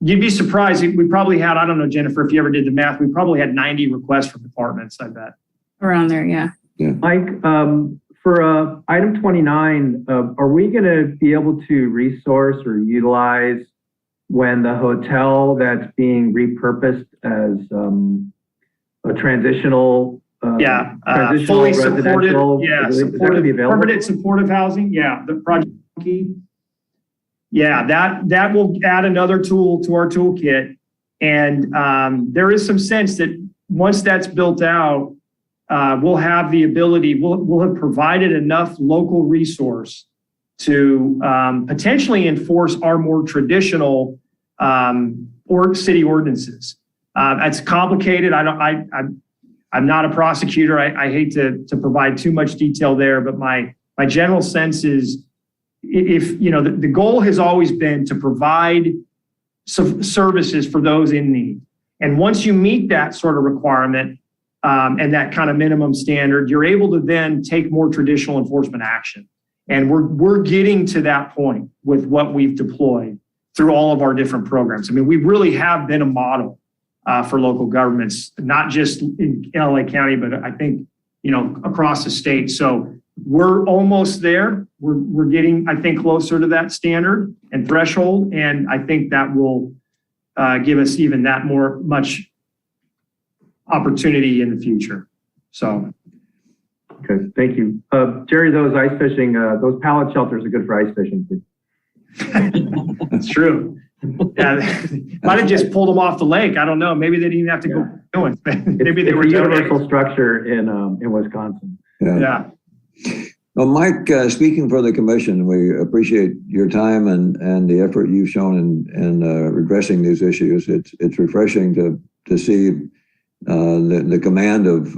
You'd be surprised. We probably had, I don't know, Jennifer, if you ever did the math, we probably had 90 requests from departments, I bet. Around there, yeah. Mike, for item 29, are we going to be able to resource or utilize when the hotel that's being repurposed as a transitional fully supported, supportive, permanent supportive housing? Yeah, the project. Yeah, that will add another tool to our toolkit. And there is some sense that once that's built out, we'll have the ability, we'll have provided enough local resource to potentially enforce our more traditional city ordinances. It's complicated. I'm not a prosecutor. I hate to provide too much detail there, but my general sense is, if the goal has always been to provide services for those in need, and once you meet that sort of requirement and that kind of minimum standard, you're able to then take more traditional enforcement action. And we're getting to that point with what we've deployed through all of our different programs. I mean, we really have been a model for local governments, not just in LA County, but I think across the state. So we're almost there. We're getting, I think, closer to that standard and threshold. And I think that will give us even that much opportunity in the future. So. Okay, thank you. Jerry, those ice fishing, those pallet shelters are good for ice fishing too. That's true. Yeah, might have just pulled them off the lake. I don't know. Maybe they didn't even have to go doing. Maybe they were a universal structure in Wisconsin. Yeah. Well, Mike, speaking for the commission, we appreciate your time and the effort you've shown in addressing these issues. It's refreshing to see the command of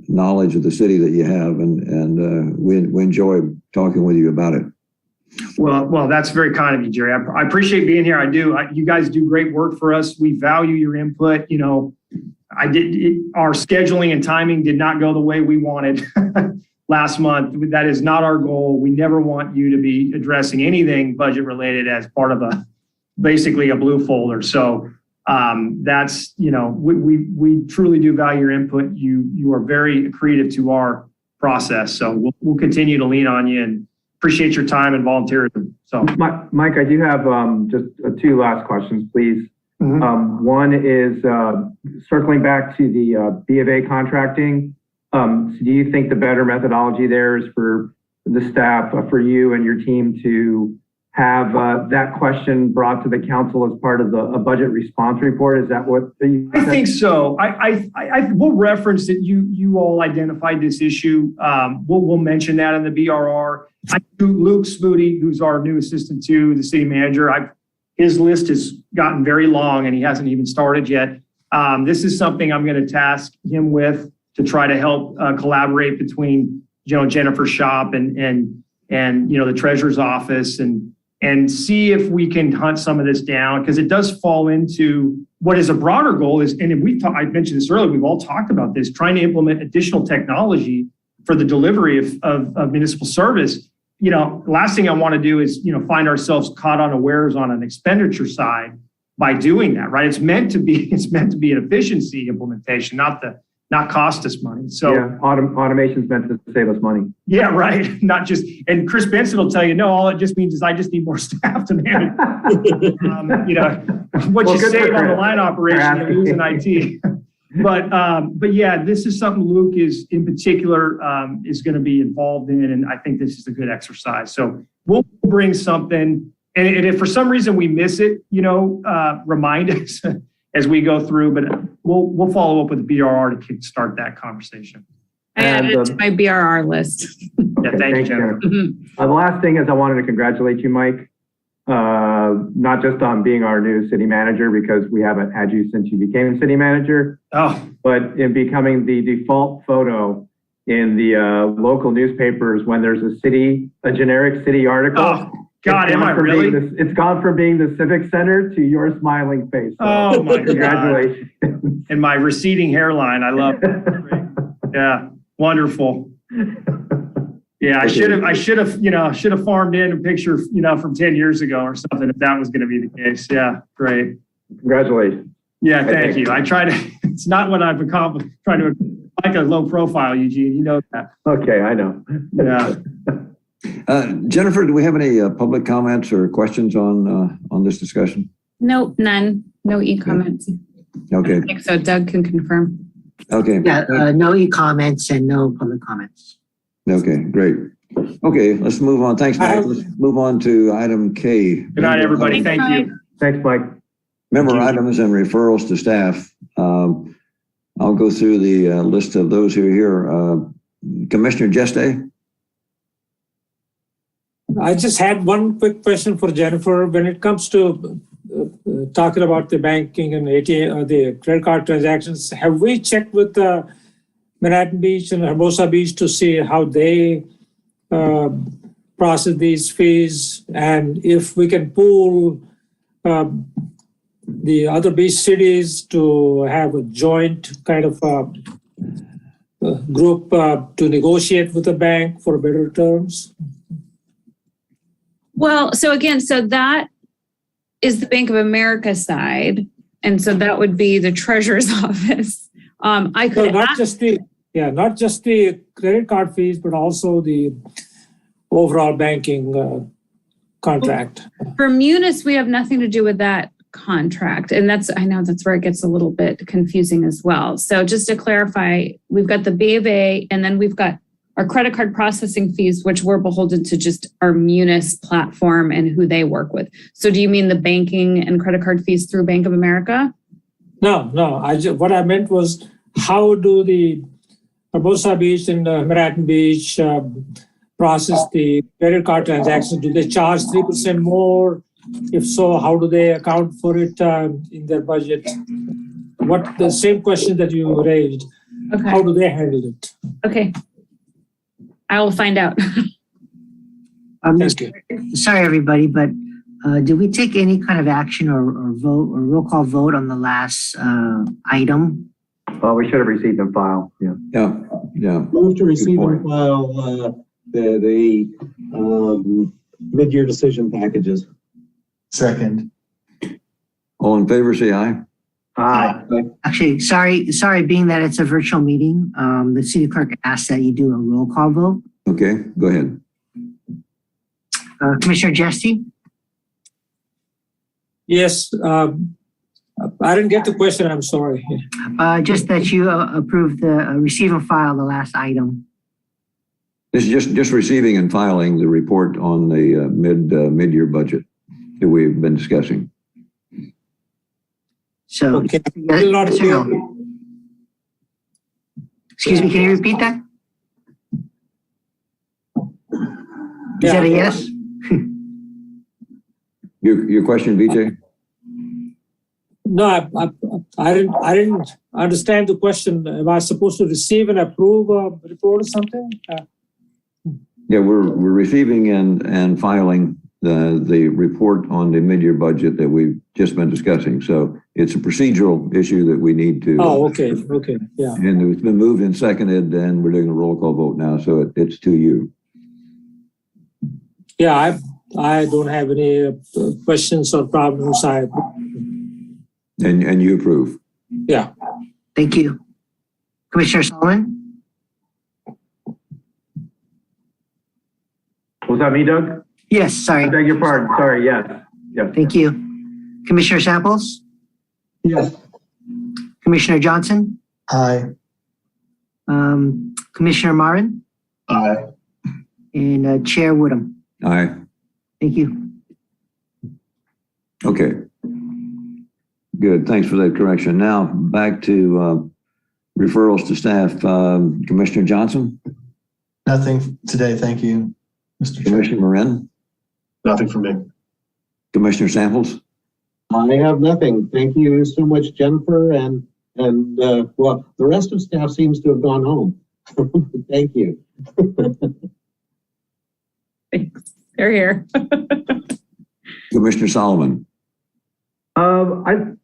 knowledge of the city that you have, and we enjoy talking with you about it. Well, that's very kind of you, Jerry. I appreciate being here. I do. You guys do great work for us. We value your input. Our scheduling and timing did not go the way we wanted last month. That is not our goal. We never want you to be addressing anything budget related as part of basically a blue folder. So that's, we truly do value your input. You are very accretive to our process. So we'll continue to lean on you appreciate your time and volunteerism. So, Mike, I do have just two last questions, please. One is circling back to the B of A contracting. So do you think the better methodology there is for the staff, for you and your team to have that question brought to the council as part of a budget response report? Is that what you I think so. I will reference that you all identified this issue. We'll mention that in the BRR. Luke Smoody, who's our new assistant to the city manager, his list has gotten very long and he hasn't even started yet. This is something I'm going to task him with to try to help collaborate between, Jennifer's shop and the treasurer's office and see if we can hunt some of this down, because it does fall into what is a broader goal is, and I mentioned this earlier, we've all talked about this, trying to implement additional technology for the delivery of municipal service. Last thing I want to do is, find ourselves caught unawares on an expenditure side by doing that, right? It's meant to be an efficiency implementation, not cost us money. So yeah, automation's meant to save us money. Yeah, right. Not just, and Chris Benson will tell you, no, all it just means is I just need more staff to manage. What you save on the line operation, you lose in IT. But yeah, this is something Luke is in particular is going to be involved in, and I think this is a good exercise. So we'll bring something, and if for some reason we miss it, remind us as we go through. But we'll follow up with the BRR to kickstart that conversation. I added it to my BRR list. Yeah, thank you, Jennifer. The last thing is I wanted to congratulate you, Mike, not just on being our new city manager, because we haven't had you since you became city manager, but in becoming the default photo in the local newspapers when there's a generic city article. Oh, God, am I really? It's gone from being the Civic Center to your smiling face. So oh, my congratulations. God. And my receding hairline. I love it. Yeah, wonderful. Yeah, I should have farmed in a picture, from 10 years ago or something, if that was going to be the case. Yeah, great. Congratulations. Yeah, thank you. It's not what I've accomplished, trying to like a low profile, Eugene, you know that. Okay, I know. Yeah. Jennifer, do we have any public comments or questions on this discussion? Nope, none. No e-comments. Okay. I think so. Doug can confirm. Okay. Yeah, no e-comments and no public comments. Okay, great. Okay, let's move on. Thanks, Mike. Let's move on to item K. Good night, everybody. Thank you. Thanks, Mike. Member items and referrals to staff. I'll go through the list of those who are here. Commissioner Geste? I just had one quick question for Jennifer. When it comes to talking about the banking and ATM, the credit card transactions, have we checked with Manhattan Beach and Hermosa Beach to see how they process these fees, and if we can pool the other beach cities to have a joint kind of group to negotiate with the bank for better terms? Well, so that is the Bank of America side. And so that would be the treasurer's office. I could not just the credit card fees, but also the overall banking contract. For Munis, we have nothing to do with that contract. And I know that's where it gets a little bit confusing as well. So just to clarify, we've got the B of A, and then we've got our credit card processing fees, which we're beholden to just our Munis platform and who they work with. So do you mean the banking and credit card fees through Bank of America? No. What I meant was, how do the Hermosa Beach and Manhattan Beach process the credit card transactions? Do they charge 3% more? If so, how do they account for it in their budget? The same question that you raised. Okay. How do they handle it? Okay. I will find out. Thank you. Sorry, everybody, but did we take any kind of action or vote or roll call vote on the last item? Well, we should have received and filed. Yeah. Move to receive and file the mid-year decision packages. Second. All in favor, say aye. Aye. Actually, sorry, being that it's a virtual meeting, the city clerk asked that you do a roll call vote. Okay, go ahead. Commissioner Jesse? Yes, I didn't get the question. I'm sorry. Just that you approved the receive and file the last item. This is just receiving and filing the report on the mid-year budget that we've been discussing. So, Okay. yes or no? Excuse me, can you repeat that? Is that a yes? Your question, BJ? No, I didn't understand the question. Am I supposed to receive and approve a report or something? Yeah, we're receiving and filing the report on the mid-year budget that we've just been discussing. So it's a procedural issue that we need to. Oh, okay, yeah. And it's been moved and seconded, and we're doing a roll call vote now, so it's to you. Yeah, I don't have any questions or problems. And you approve. Yeah. Thank you. Commissioner Solomon? Was that me, Doug? Yes, sorry. I beg your pardon. Sorry, yes. Yes. Thank you. Commissioner Samples? Yes. Commissioner Johnson? Aye. Commissioner Marin? Aye. And Chair Woodham? Aye. Thank you. Okay. Good. Thanks for that correction. Now back to referrals to staff. Commissioner Johnson? Nothing today, thank you, Mr. Chair. Commissioner Marin? Nothing for me. Commissioner Samples? I have nothing. Thank you so much, Jennifer, and well, the rest of staff seems to have gone home. Thank you. Thanks. They're here. Commissioner Solomon?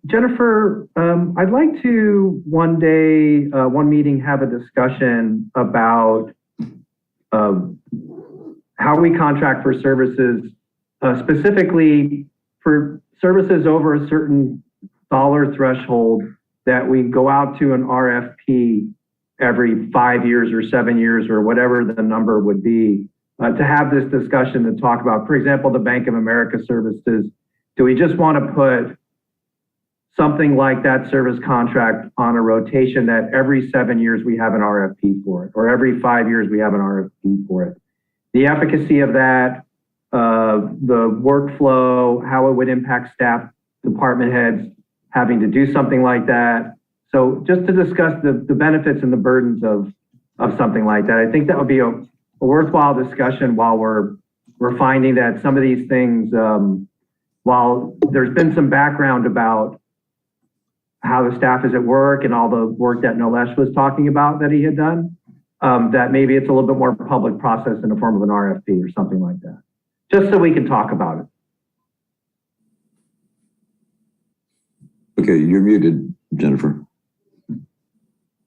Jennifer, I'd like to one day, one meeting, have a discussion about how we contract for services, specifically for services over a certain dollar threshold, that we go out to an RFP every 5 years or 7 years or whatever the number would be, to have this discussion to talk about, for example, the Bank of America services. Do we just want to put something like that service contract on a rotation that every 7 years we have an RFP for it, or every 5 years we have an RFP for it? The efficacy of that, the workflow, how it would impact staff, department heads having to do something like that. So just to discuss the benefits and the burdens of something like that. I think that would be a worthwhile discussion while we're finding that some of these things, while there's been some background about how the staff is at work and all the work that Nolesh was talking about that he had done, that maybe it's a little bit more public process in the form of an RFP or something like that, just so we can talk about it. Okay, you're muted, Jennifer.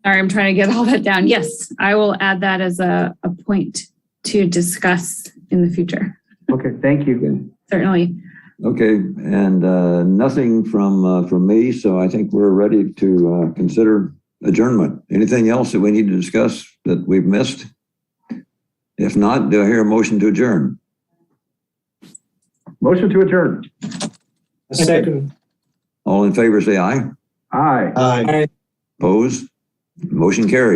Sorry, I'm trying to get all that down. Yes, I will add that as a point to discuss in the future. Okay, thank you. Certainly. Okay, and nothing from me, so I think we're ready to consider adjournment. Anything else that we need to discuss that we've missed? If not, do I hear a motion to adjourn? Motion to adjourn. A second. All in favor, say aye. Aye. Aye. Opposed? Motion carries.